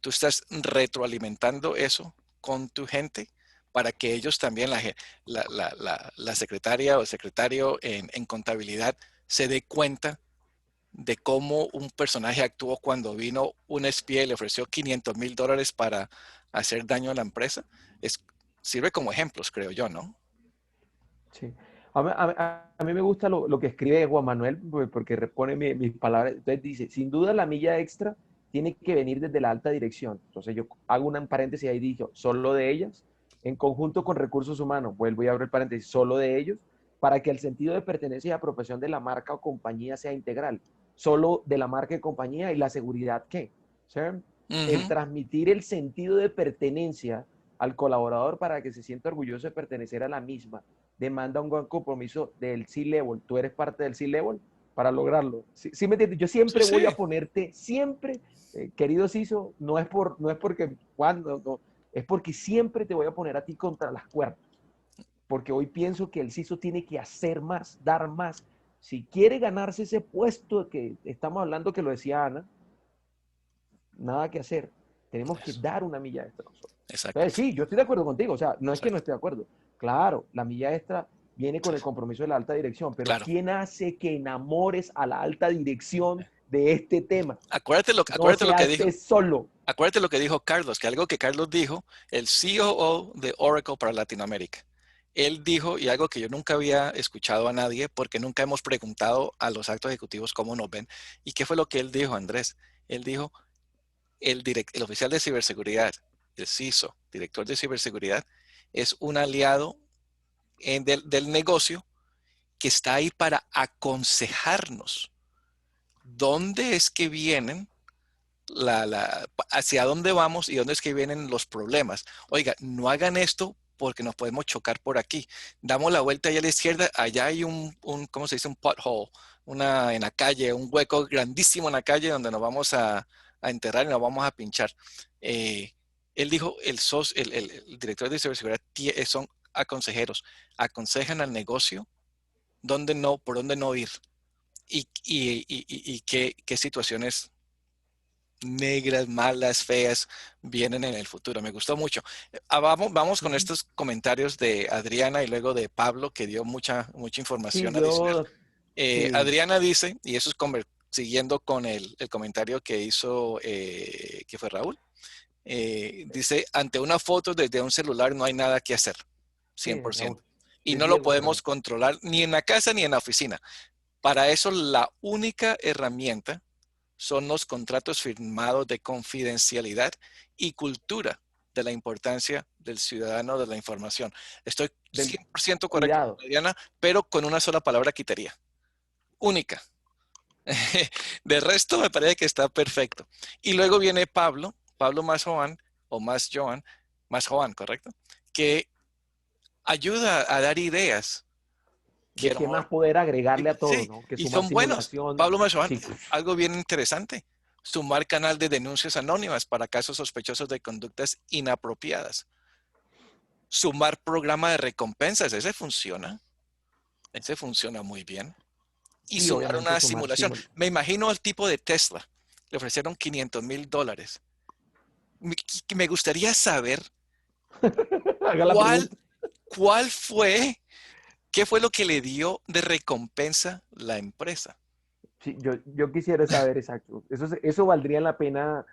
tú estás retroalimentando eso con tu gente para que ellos también, la secretaria o el secretario en contabilidad, se dé cuenta de cómo un personaje actuó cuando vino un espía y le ofreció $500,000 para hacer daño a la empresa. Sirve como ejemplos, creo yo, ¿no? Sí. A mí me gusta lo que escribe Juan Manuel, porque repone mis palabras. Entonces dice, sin duda la milla extra tiene que venir desde la alta dirección. Entonces yo hago un paréntesis ahí, dicho, solo de ellas, en conjunto con recursos humanos, vuelvo y abro el paréntesis, solo de ellos, para que el sentido de pertenencia y apropiación de la marca o compañía sea integral. Solo de la marca y compañía y la seguridad, ¿qué? ¿Sí? El Ujú. transmitir el sentido de pertenencia al colaborador para que se sienta orgulloso de pertenecer a la misma demanda un buen compromiso del C-Level. Tú eres parte del C-Level para lograrlo. ¿Sí me entiendes? Yo Sí, siempre voy a sí. ponerte, siempre, querido Ciso, no es porque cuando, no, es porque siempre te voy a poner a ti contra las cuerdas. Porque hoy pienso que el Ciso tiene que hacer más, dar más. Si quiere ganarse ese puesto que estamos hablando, que lo decía Ana, nada que hacer. Tenemos que Eso, dar una milla extra nosotros. exacto. Entonces, sí, yo estoy de acuerdo contigo. O sea, no es que no Exacto. esté de acuerdo. Claro, la milla extra viene con el compromiso de la alta dirección, pero Claro. ¿quién hace que enamores a la alta dirección de este tema? No Acuérdate se lo que dijo. hace solo. Acuérdate lo que dijo Carlos, que algo que Carlos dijo, el COO de Oracle para Latinoamérica. Él dijo, y algo que yo nunca había escuchado a nadie, porque nunca hemos preguntado a los altos ejecutivos cómo nos ven. ¿Y qué fue lo que él dijo, Andrés? Él dijo, el oficial de ciberseguridad, el CISO, director de ciberseguridad, es un aliado del negocio que está ahí para aconsejarnos dónde es que vienen hacia dónde vamos y dónde es que vienen los problemas. Oiga, no hagan esto porque nos podemos chocar por aquí. Damos la vuelta allá a la izquierda, allá hay ¿cómo se dice? Un pothole, en la calle, un hueco grandísimo en la calle donde nos vamos a enterrar y nos vamos a pinchar. Eh, Él dijo, el director de ciberseguridad son consejeros, aconsejan al negocio por dónde no ir y qué situaciones negras, malas, feas, vienen en el futuro. Me gustó mucho. Vamos con estos comentarios de Adriana y luego de Pablo, que dio mucha Sí, información adicional. yo, sí, Adriana dice, y eso es siguiendo con el comentario que hizo, que fue Raúl, dice, ante una foto desde un celular no hay nada que hacer, 100%. Y es no lo Diego, podemos perdón. controlar ni en la casa ni en la oficina. Para eso la única herramienta son los contratos firmados de confidencialidad y cultura de la importancia del ciudadano de la información. Estoy Del 100% correcto, cuidado. Adriana, pero con una sola palabra quitaría. Única. De resto me parece que está perfecto. Y luego viene Pablo más Joan, o más Joan, más Joan, ¿correcto? Que ayuda a dar ideas. De qué más poder agregarle a todo, Sí, ¿no? Que y sumar son buenos. simulación. Pablo Mazoán, Sí, algo bien interesante. Sumar canal de denuncias anónimas para casos sospechosos de conductas inapropiadas. Sumar programa de recompensas, ese funciona. Ese funciona muy bien. Y y sumar obviamente una sumar simulación. Me imagino al tipo de Tesla. Le ofrecieron $500,000. Me gustaría saber Haga la cuál, pregunta. cuál fue, qué fue lo que le dio de recompensa la empresa. Sí, yo quisiera saber exacto. Eso valdría la pena,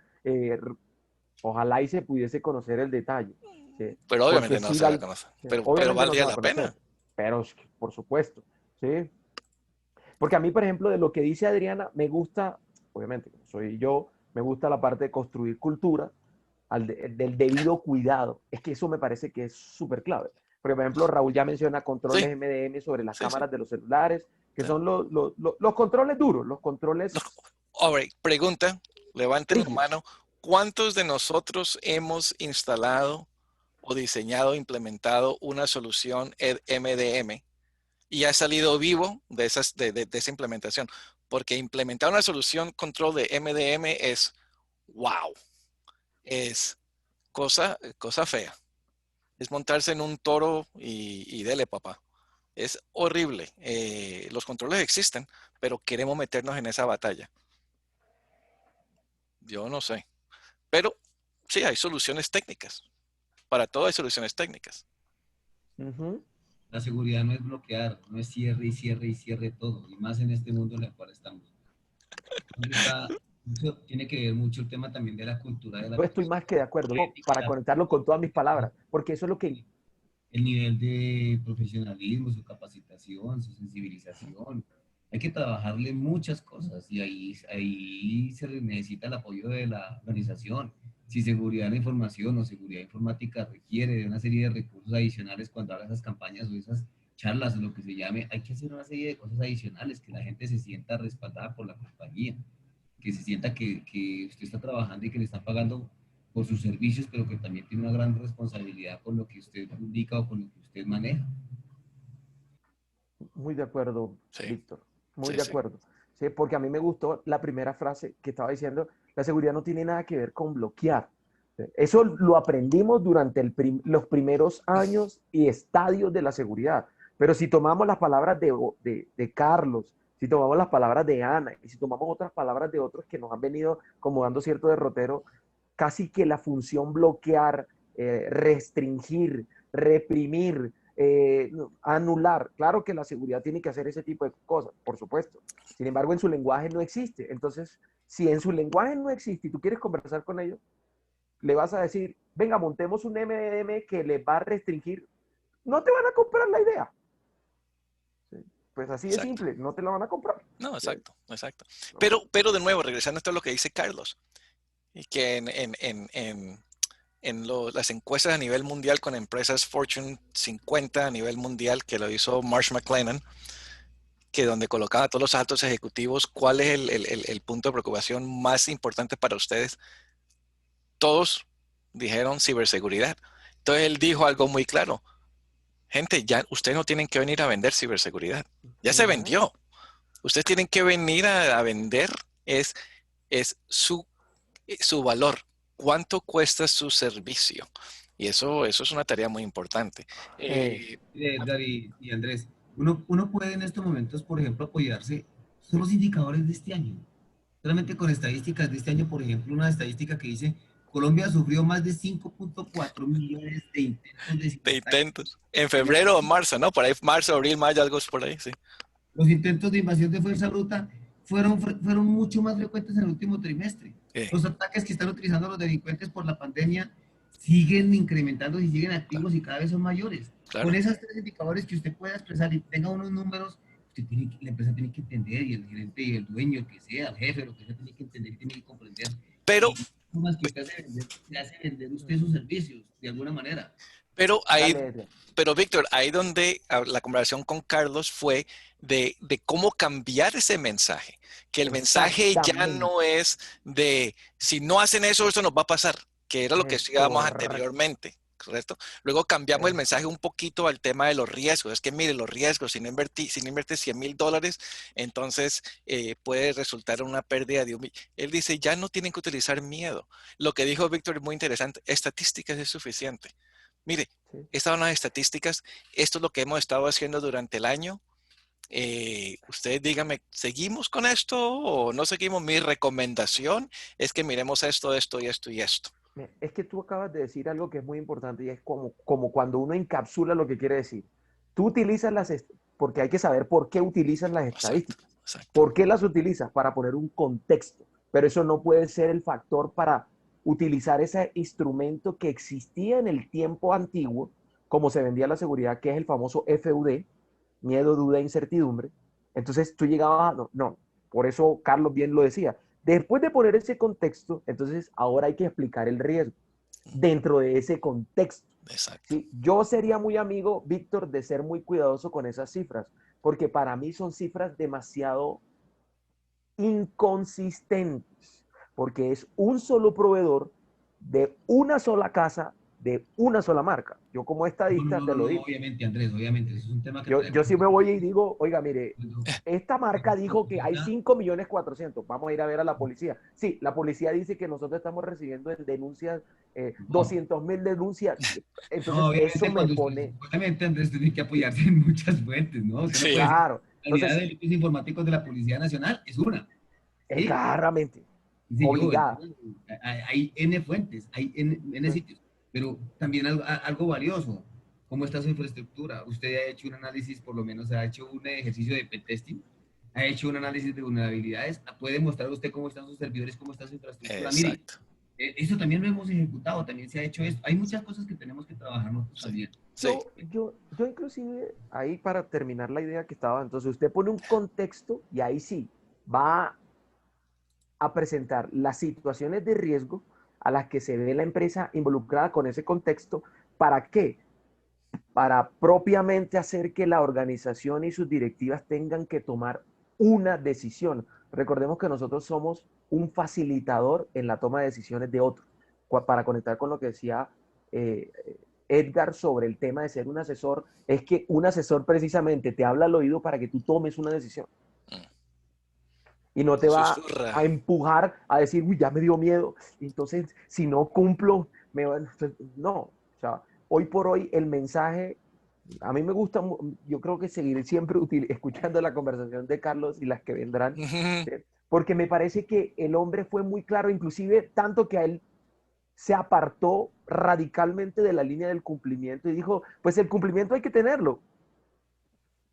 ojalá y se pudiese conocer el detalle. ¿Sí? Pero Porque obviamente no sí, se va a conocer. Pero obviamente no se valdría va a la conocer, pena. pero por supuesto. ¿Sí? Porque a mí, por ejemplo, de lo que dice Adriana, me gusta, obviamente, como soy yo, me gusta la parte de construir cultura, del debido cuidado. Es que eso me parece que es súper clave. Porque, por ejemplo, Raúl ya menciona Sí, controles MDM sobre las sí, sí. cámaras de los celulares, que Sí. son los controles duros, los controles No. Ahora, pregunta, levanten la rígidos. mano. ¿Cuántos de nosotros hemos instalado o diseñado, implementado una solución MDM y ha salido vivo de esa implementación? Porque implementar una solución control de MDM es wow, es cosa fea. Es montarse en un toro y dele, papá. Es horrible. Los controles existen, pero queremos meternos en esa batalla. Yo no sé. Pero sí, hay soluciones técnicas. Para todo hay soluciones técnicas. Ujú. La seguridad no es bloquear, no es cierre y cierre y cierre todo, y más en este mundo en el cual estamos. Tiene que ver mucho el tema también de la cultura de la Yo estoy persona, más que de acuerdo, ¿no? Para ética, conectarlo con todas mis palabras, porque eso es lo que... el nivel de profesionalismo, su capacitación, su sensibilización. Hay que trabajarle muchas cosas y ahí se necesita el apoyo de la organización. Si seguridad de la información o seguridad informática requiere de una serie de recursos adicionales cuando haga esas campañas o esas charlas o lo que se llame, hay que hacer una serie de cosas adicionales, que la gente se sienta respaldada por la compañía, que se sienta que usted está trabajando y que le están pagando por sus servicios, pero que también tiene una gran responsabilidad con lo que usted indica o con lo que usted maneja. Muy de acuerdo, Sí, Víctor, muy sí, de sí. acuerdo. Sí, porque a mí me gustó la primera frase que estaba diciendo, la seguridad no tiene nada que ver con bloquear. Eso lo aprendimos durante los primeros años y estadios de la seguridad. Pero si tomamos las palabras de Carlos, si tomamos las palabras de Ana y si tomamos otras palabras de otros que nos han venido como dando cierto derrotero, casi que la función bloquear, restringir, reprimir, anular. Claro que la seguridad tiene que hacer ese tipo de cosas, por supuesto. Sin embargo, en su lenguaje no existe. Entonces, si en su lenguaje no existe y tú quieres conversar con ellos, le vas a decir, venga, montemos un MDM que les va a restringir, no te van a comprar la idea. ¿Sí? Pues así de Exacto. simple, no te la van a comprar. No, ¿Sí? exacto, exacto. No. Pero de nuevo, regresando a esto lo que dice Carlos, y que en las encuestas a nivel mundial con empresas Fortune 50 a nivel mundial, que lo hizo Marsh McLennan, que donde colocaba a todos los altos ejecutivos, ¿cuál es el punto de preocupación más importante para ustedes? Todos dijeron ciberseguridad. Entonces él dijo algo muy claro. Gente, ya ustedes no tienen que venir a vender ciberseguridad. Ya se Uh-huh. vendió. Ustedes tienen que venir a vender es su valor. ¿Cuánto cuesta su servicio? Y eso es una tarea muy importante. Edgar y Andrés, uno puede en estos momentos, por ejemplo, apoyarse, son los indicadores de este año. Solamente con estadísticas de este año, por ejemplo, una estadística que dice, Colombia sufrió más de 5.4 millones de intentos de De ciberataque. intentos. En febrero o marzo, ¿no? Por ahí, marzo, abril, mayo, algo por ahí, sí. Los intentos de invasión de fuerza bruta fueron mucho más frecuentes en el último trimestre. Sí. Los ataques que están utilizando los delincuentes por la pandemia siguen incrementando y siguen activos y cada vez son mayores. Claro. Con esos tres indicadores que usted pueda expresar y tenga unos números, la empresa tiene que entender, y el gerente y el dueño, el que sea, el jefe, lo que sea, tiene que entender y tiene que comprender. Pero, y más que usted hace vender usted sus servicios, de alguna manera. pero ahí, Dale, Edgar. pero Víctor, ahí donde la conversación con Carlos fue de cómo cambiar ese mensaje. Que el mensaje ya Exactamente. no es de, si no hacen eso, eso nos va a pasar, que era lo que Es estudiábamos correcto. anteriormente, ¿correcto? Luego cambiamos el mensaje un poquito al tema de los riesgos. Es que mire, los riesgos, si no inviertes $100,000, entonces puede resultar en una pérdida de Él dice, ya no tienen que utilizar miedo. Lo que dijo Víctor es muy interesante. Estadísticas es suficiente. Mire, Sí. estas son las estadísticas. Esto es lo que hemos estado haciendo durante el año. Ustedes díganme, ¿seguimos con esto o no seguimos? Mi recomendación es que miremos esto, esto y esto y esto. Es que tú acabas de decir algo que es muy importante y es como cuando uno encapsula lo que quiere decir. Tú utilizas porque hay que saber por qué utilizas las estadísticas. Exacto. ¿Por qué las utilizas? Para poner un contexto. Pero eso no puede ser el factor para utilizar ese instrumento que existía en el tiempo antiguo, como se vendía la seguridad, que es el famoso FUD, miedo, duda, incertidumbre. Entonces tú llegabas a, no, por eso Carlos bien lo decía. Después de poner ese contexto, entonces ahora hay que explicar el riesgo dentro de ese contexto. Exacto. ¿Sí? Yo sería muy amigo, Víctor, de ser muy cuidadoso con esas cifras, porque para mí son cifras demasiado inconsistentes, porque es un solo proveedor de una sola casa, de una sola marca. Yo como estadista te lo digo. Obviamente, Andrés, obviamente, eso es un tema que Yo sí me voy y digo, oiga, mire, esta marca dijo que hay 5.400.000. Vamos a ir a ver a la policía. Sí, la policía dice que nosotros estamos recibiendo en denuncias, 200.000 denuncias. Entonces, no, eso me cuando pone... Obviamente, Andrés, tiene que apoyarse en muchas fuentes, ¿no? Usted Sí. no puede decir, Claro. la unidad de Entonces, delitos informáticos de la Policía Nacional es una. ¿Sí? claramente, Sí, obligada. Hay N fuentes, hay N sitios, pero también algo valioso. ¿Cómo está su infraestructura? Usted ha hecho un análisis, por lo menos ha hecho un ejercicio de pentesting, ha hecho un análisis de vulnerabilidades, puede mostrar usted cómo están sus servidores, cómo está su infraestructura. Exacto. Mire, eso también lo hemos ejecutado, también se ha hecho esto. Hay muchas cosas que tenemos que trabajar nosotros también. Sí. Yo inclusive, ahí para terminar la idea que estaba, entonces usted pone un contexto y ahí sí va a presentar las situaciones de riesgo a las que se ve la empresa involucrada con ese contexto. ¿Para qué? Para propiamente hacer que la organización y sus directivas tengan que tomar una decisión. Recordemos que nosotros somos un facilitador en la toma de decisiones de otros. Para conectar con lo que decía Edgar sobre el tema de ser un asesor, es que un asesor precisamente te habla al oído para que tú tomes una decisión. Y no te va Susurra. a empujar a decir, uy, ya me dio miedo, entonces si no cumplo, me van... No, o sea, hoy por hoy el mensaje, a mí me gusta, yo creo que seguiré siempre escuchando la conversación de Carlos y las que vendrán, ¿sí? Porque me parece que el hombre fue muy claro, inclusive tanto que a él se apartó radicalmente de la línea del cumplimiento y dijo, pues el cumplimiento hay que tenerlo,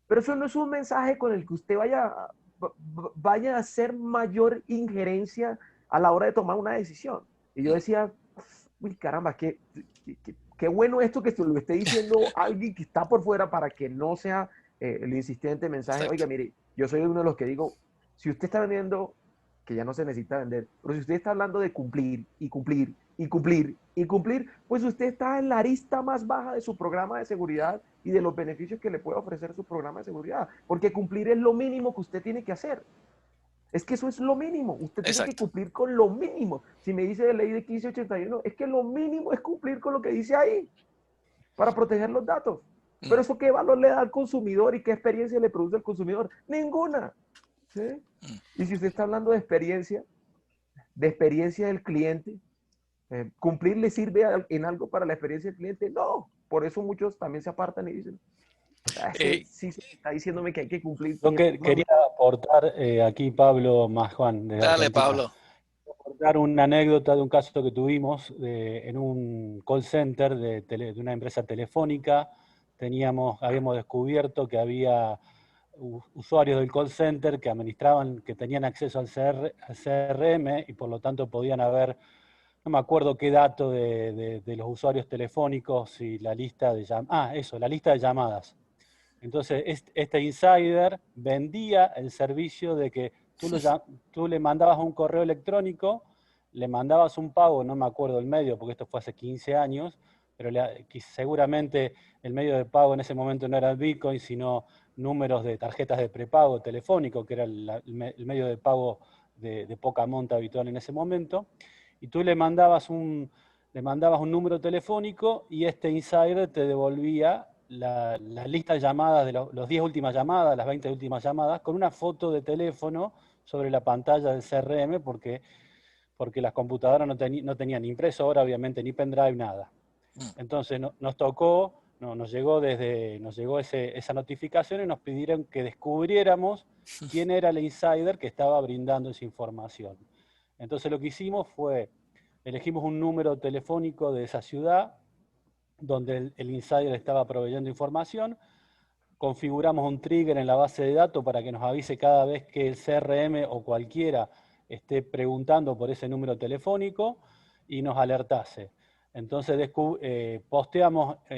pero eso no es un mensaje con el que usted vaya a hacer mayor injerencia a la hora de tomar una decisión. Y yo decía, uy, caramba, qué bueno esto que lo esté diciendo alguien que está por fuera para que no sea el insistente mensaje. Exacto. Oiga, mire, yo soy uno de los que digo, si usted está vendiendo, que ya no se necesita vender, pero si usted está hablando de cumplir y cumplir y cumplir y cumplir, pues usted está en la arista más baja de su programa de seguridad y de los beneficios que le puede ofrecer su programa de seguridad, porque cumplir es lo mínimo que usted tiene que hacer. Es que eso es lo mínimo. Usted tiene que cumplir con lo mínimo. Si me dice de ley de 1581, es que lo mínimo es cumplir con lo que dice ahí para proteger los datos. Pero eso, ¿qué valor le da al consumidor y qué experiencia le produce al consumidor? Ninguna. ¿Sí? Y si usted está hablando de experiencia del cliente, ¿cumplir le sirve en algo para la experiencia del cliente? No. Por eso muchos también se apartan y dicen, sí, está diciéndome que hay que cumplir. Yo quería aportar aquí, Pablo más Juan. Dale, Argentina. Pablo. Aportar una anécdota de un caso que tuvimos en un call center de una empresa telefónica. Habíamos descubierto que había usuarios del call center que administraban, que tenían acceso al CRM y por lo tanto podían haber, no me acuerdo qué dato de los usuarios telefónicos y la lista de llamadas. La lista de llamadas. Entonces, este insider vendía el servicio de que tú le mandabas un correo electrónico, le mandabas un pago, no me acuerdo el medio, porque esto fue hace 15 años, pero seguramente el medio de pago en ese momento no era el Bitcoin, sino números de tarjetas de prepago telefónico, que era el medio de pago de poca monta habitual en ese momento, y tú le mandabas un número telefónico y este insider te devolvía la lista de llamadas, de los 10 últimas llamadas, las 20 últimas llamadas, con una foto de teléfono sobre la pantalla del CRM, porque las computadoras no tenían ni impresora, obviamente, ni pendrive, nada. Entonces nos llegó esa notificación y nos pidieron que descubriéramos quién era el insider que estaba brindando esa información. Entonces lo que hicimos fue, elegimos un número telefónico de esa ciudad, donde el insider estaba proveyendo información, configuramos un trigger en la base de datos para que nos avise cada vez que el CRM o cualquiera esté preguntando por ese número telefónico y nos alertase. Entonces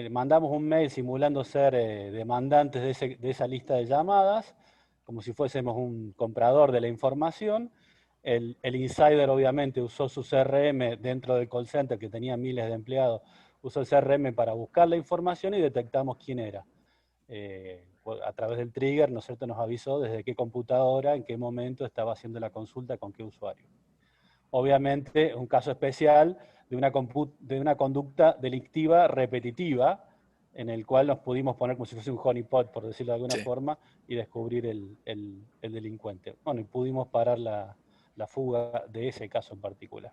mandamos un mail simulando ser demandantes de esa lista de llamadas, como si fuésemos un comprador de la información. El insider obviamente usó su CRM dentro del call center, que tenía miles de empleados, usó el CRM para buscar la información y detectamos quién era. A través del trigger, ¿no es cierto?, nos avisó desde qué computadora, en qué momento estaba haciendo la consulta con qué usuario. Obviamente, un caso especial de una conducta delictiva repetitiva, en el cual nos pudimos poner como si fuese un honeypot, por decirlo de alguna forma, y descubrir el delincuente. Bueno, y pudimos parar la fuga de ese caso en particular.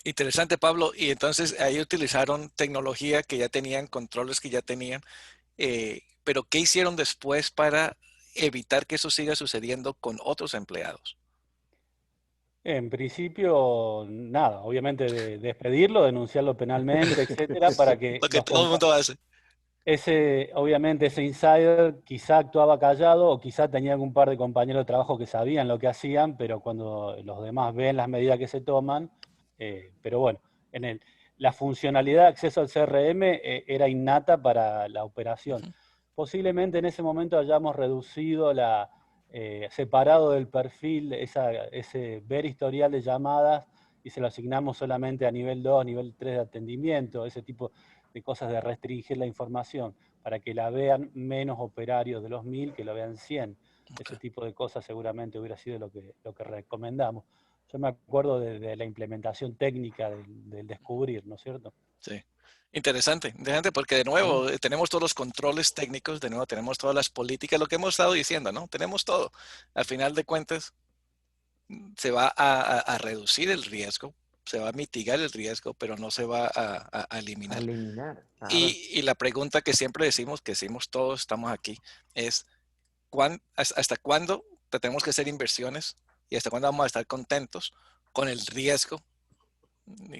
Interesante, Pablo. Y entonces ahí utilizaron tecnología que ya tenían, controles que ya tenían, pero ¿qué hicieron después para evitar que eso siga sucediendo con otros empleados? En principio, nada. Obviamente despedirlo, denunciarlo penalmente, etcétera, para que Lo que todo el mundo hace. Obviamente ese insider quizá actuaba callado o quizá tenía algún par de compañeros de trabajo que sabían lo que hacían, pero cuando los demás ven las medidas que se toman, pero bueno, la funcionalidad de acceso al CRM era innata para la operación. Posiblemente en ese momento hayamos reducido separado del perfil ese ver historial de llamadas y se lo asignamos solamente a nivel 2, nivel 3 de atendimiento, ese tipo de cosas, de restringir la información, para que la vean menos operarios de los 1000, que lo vean 100. Ese tipo de cosas seguramente hubiera sido lo que recomendamos. Yo me acuerdo de la implementación técnica del descubrir, ¿no es cierto? Sí. Interesante porque de nuevo tenemos todos los controles técnicos, de nuevo tenemos todas las políticas, lo que hemos estado diciendo, ¿no? Tenemos todo. Al final de cuentas, se va a reducir el riesgo, se va a mitigar el riesgo, pero no se va a eliminar. Claro. Y la pregunta que siempre decimos, que decimos todos, estamos aquí, es ¿hasta cuándo tenemos que hacer inversiones y hasta cuándo vamos a estar contentos con el riesgo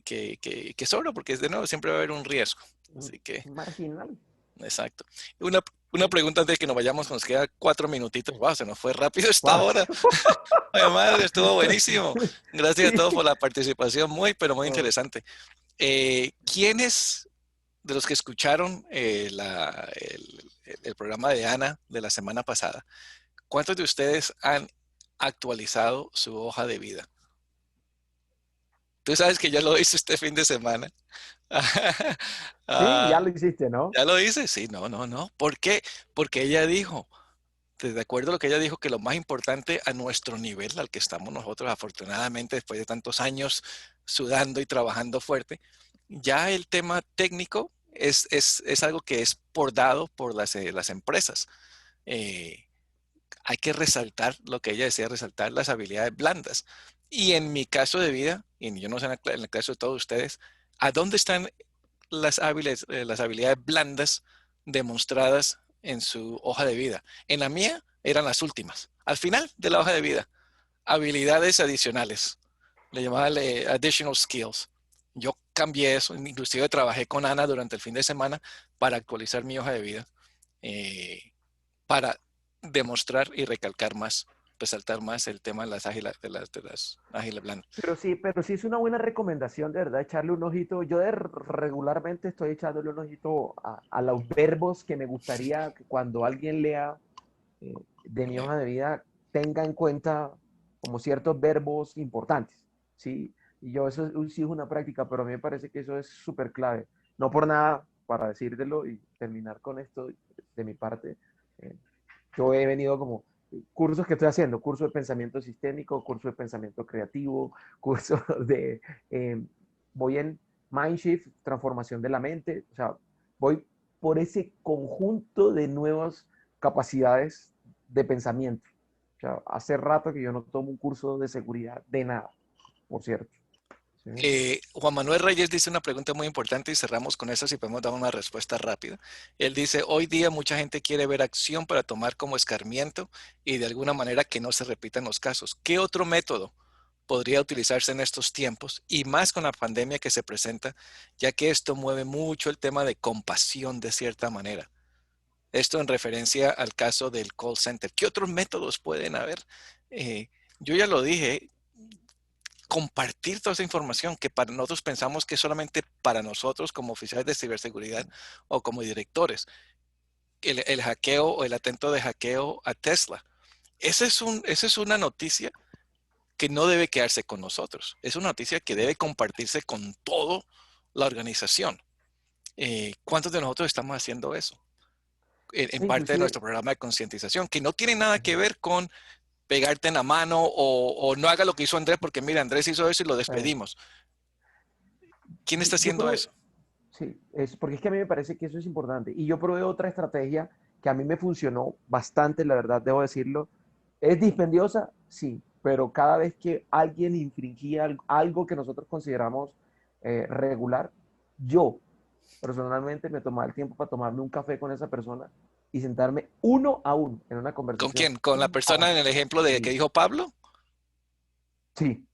que sobra? Porque de nuevo siempre va a haber un riesgo. Así que, marginal. Exacto. Una pregunta antes de que nos vayamos, nos queda 4 minutitos. Wow, se nos fue rápido esta hora. Ay, madre, estuvo buenísimo. Gracias a todos por la participación, pero muy interesante. ¿Quiénes de los que escucharon el programa de Ana de la semana pasada, cuántos de ustedes han actualizado su hoja de vida? Tú sabes que yo lo hice este fin de semana. Sí, ya lo hiciste, ¿no? ¿Ya lo hice? Sí, no. ¿Por qué? Porque ella dijo, de acuerdo a lo que ella dijo, que lo más importante a nuestro nivel, al que estamos nosotros, afortunadamente, después de tantos años sudando y trabajando fuerte, ya el tema técnico es algo que es por dado por las empresas. Hay que resaltar lo que ella decía, resaltar las habilidades blandas. Y en mi caso de vida, y yo no sé en el caso de todos ustedes, ¿a dónde están las habilidades blandas demostradas en su hoja de vida? En la mía eran las últimas, al final de la hoja de vida. Habilidades adicionales, le llamaba additional skills. Yo cambié eso, inclusive trabajé con Ana durante el fin de semana para actualizar mi hoja de vida, para demostrar y recalcar más, resaltar más el tema de las ágiles blandas. Pero sí es una buena recomendación, de verdad, echarle un ojito. Yo regularmente estoy echándole un ojito a los verbos que me gustaría que cuando alguien lea de mi hoja de vida tenga en cuenta como ciertos verbos importantes, ¿sí? Y yo eso sí es una práctica, pero a mí me parece que eso es súper clave. No por nada, para decírtelo y terminar con esto de mi parte, yo he venido como cursos que estoy haciendo, curso de pensamiento sistémico, curso de pensamiento creativo, curso de, voy en Mindshift, transformación de la mente, o sea, voy por ese conjunto de nuevas capacidades de pensamiento. O sea, hace rato que yo no tomo un curso de seguridad de nada, por cierto. ¿Sí? Juan Manuel Reyes dice una pregunta muy importante y cerramos con eso si podemos dar una respuesta rápida. Él dice, hoy día mucha gente quiere ver acción para tomar como escarmiento y de alguna manera que no se repitan los casos. ¿Qué otro método podría utilizarse en estos tiempos y más con la pandemia que se presenta, ya que esto mueve mucho el tema de compasión de cierta manera? Esto en referencia al caso del call center. ¿Qué otros métodos pueden haber? Yo ya lo dije, compartir toda esa información que para nosotros pensamos que es solamente para nosotros como oficiales de ciberseguridad o como directores. El hackeo o el atento de hackeo a Tesla. Esa es una noticia que no debe quedarse con nosotros. Es una noticia que debe compartirse con toda la organización. ¿Cuántos de nosotros estamos haciendo eso? En parte de nuestro programa de concientización, que no tiene nada que ver con pegarte en la mano o no haga lo que hizo Andrés, porque mira, Andrés hizo eso y lo despedimos. ¿Quién está haciendo eso? Sí, es porque es que a mí me parece que eso es importante. Y yo probé otra estrategia que a mí me funcionó bastante, la verdad, debo decirlo. ¿Es dispendiosa? Sí, pero cada vez que alguien infringía algo que nosotros consideramos regular, yo personalmente me tomaba el tiempo para tomarme un café con esa persona y sentarme uno a uno en una conversación. ¿Con quién? ¿Con la persona en el ejemplo de que dijo Pablo? Sí.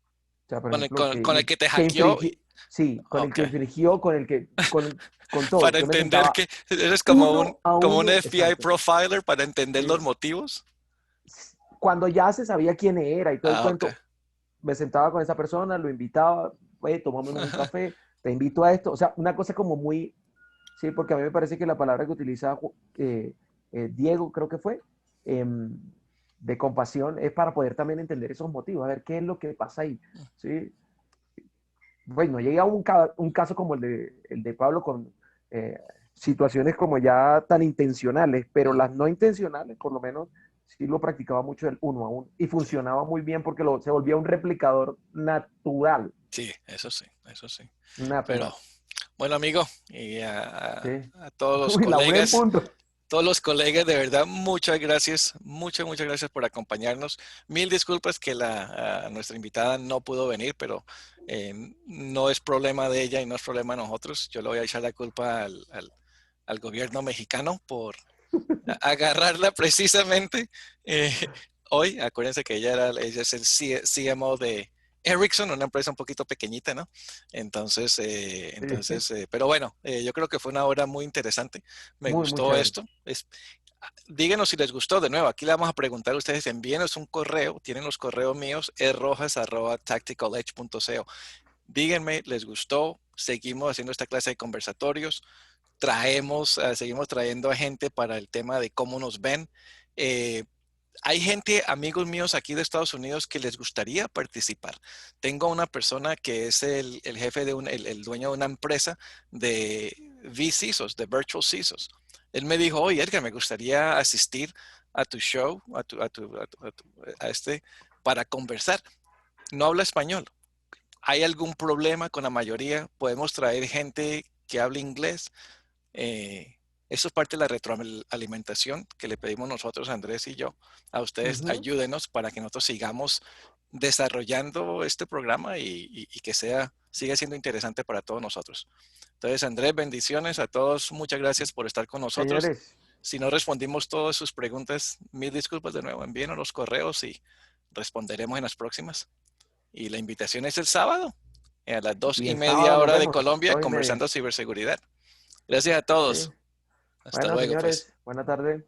O sea, por ejemplo, con el que te hackeó. Sí, con el que infringió, con todo. Para Yo me entender sentaba que eres como un FBI exacto. profiler para entender los motivos. Cuando ya se sabía quién era y todo el cuento, Okay. me sentaba con esa persona, lo invitaba, tomámonos un café, te invito a esto. O sea, una cosa como muy, sí, porque a mí me parece que la palabra que utiliza Diego, creo que fue, de compasión, es para poder también entender esos motivos, a ver qué es lo que pasa ahí, ¿sí? Bueno, llega un caso como el de Pablo con situaciones como ya tan intencionales, pero las no intencionales, por lo menos, sí lo practicaba mucho el uno a uno y funcionaba muy bien porque se volvía un replicador natural. Sí, eso sí, eso sí. Natural. Pero, bueno, amigo, y sí. a todos los Uy, colegas. Todos los colegas, de verdad, muchas gracias. Muchas gracias por acompañarnos. Mil disculpas que nuestra invitada no pudo venir, pero no es problema de ella y no es problema de nosotros. Yo le voy a echar la culpa al gobierno mexicano por agarrarla precisamente hoy. Acuérdense que ella es el CMO de Ericsson, una empresa un poquito pequeñita, ¿no? Entonces, pero bueno, yo creo que fue una hora muy interesante. Me gustó esto. Díganos si les gustó. De nuevo, aquí le vamos a preguntar a ustedes, envíenos un correo, tienen los correos míos, rojas@tacticaledge.co. Díganme, ¿les gustó? Seguimos haciendo esta clase de conversatorios. Seguimos trayendo a gente para el tema de cómo nos ven. Hay gente, amigos míos aquí de Estados Unidos, que les gustaría participar. Tengo una persona que es el jefe el dueño de una empresa de vCISOs, de Virtual CISOs. Él me dijo, oye, Edgar, me gustaría asistir a tu show, para conversar. No habla español. ¿Hay algún problema con la mayoría? ¿Podemos traer gente que hable inglés? Eso es parte de la retroalimentación que le pedimos nosotros, Andrés y yo, a ustedes. Ayúdenos para que nosotros sigamos desarrollando este programa y que siga siendo interesante para todos nosotros. Entonces, Andrés, bendiciones a todos. Muchas gracias por estar con nosotros. Señores. Si no respondimos todas sus preguntas, mil disculpas de nuevo. Envíenos los correos y responderemos en las próximas. Y la invitación es el sábado a las 2:30 hora de Colombia, conversando ciberseguridad. Gracias a todos. Sí. Hasta bueno, luego, señores, pues. buena tarde.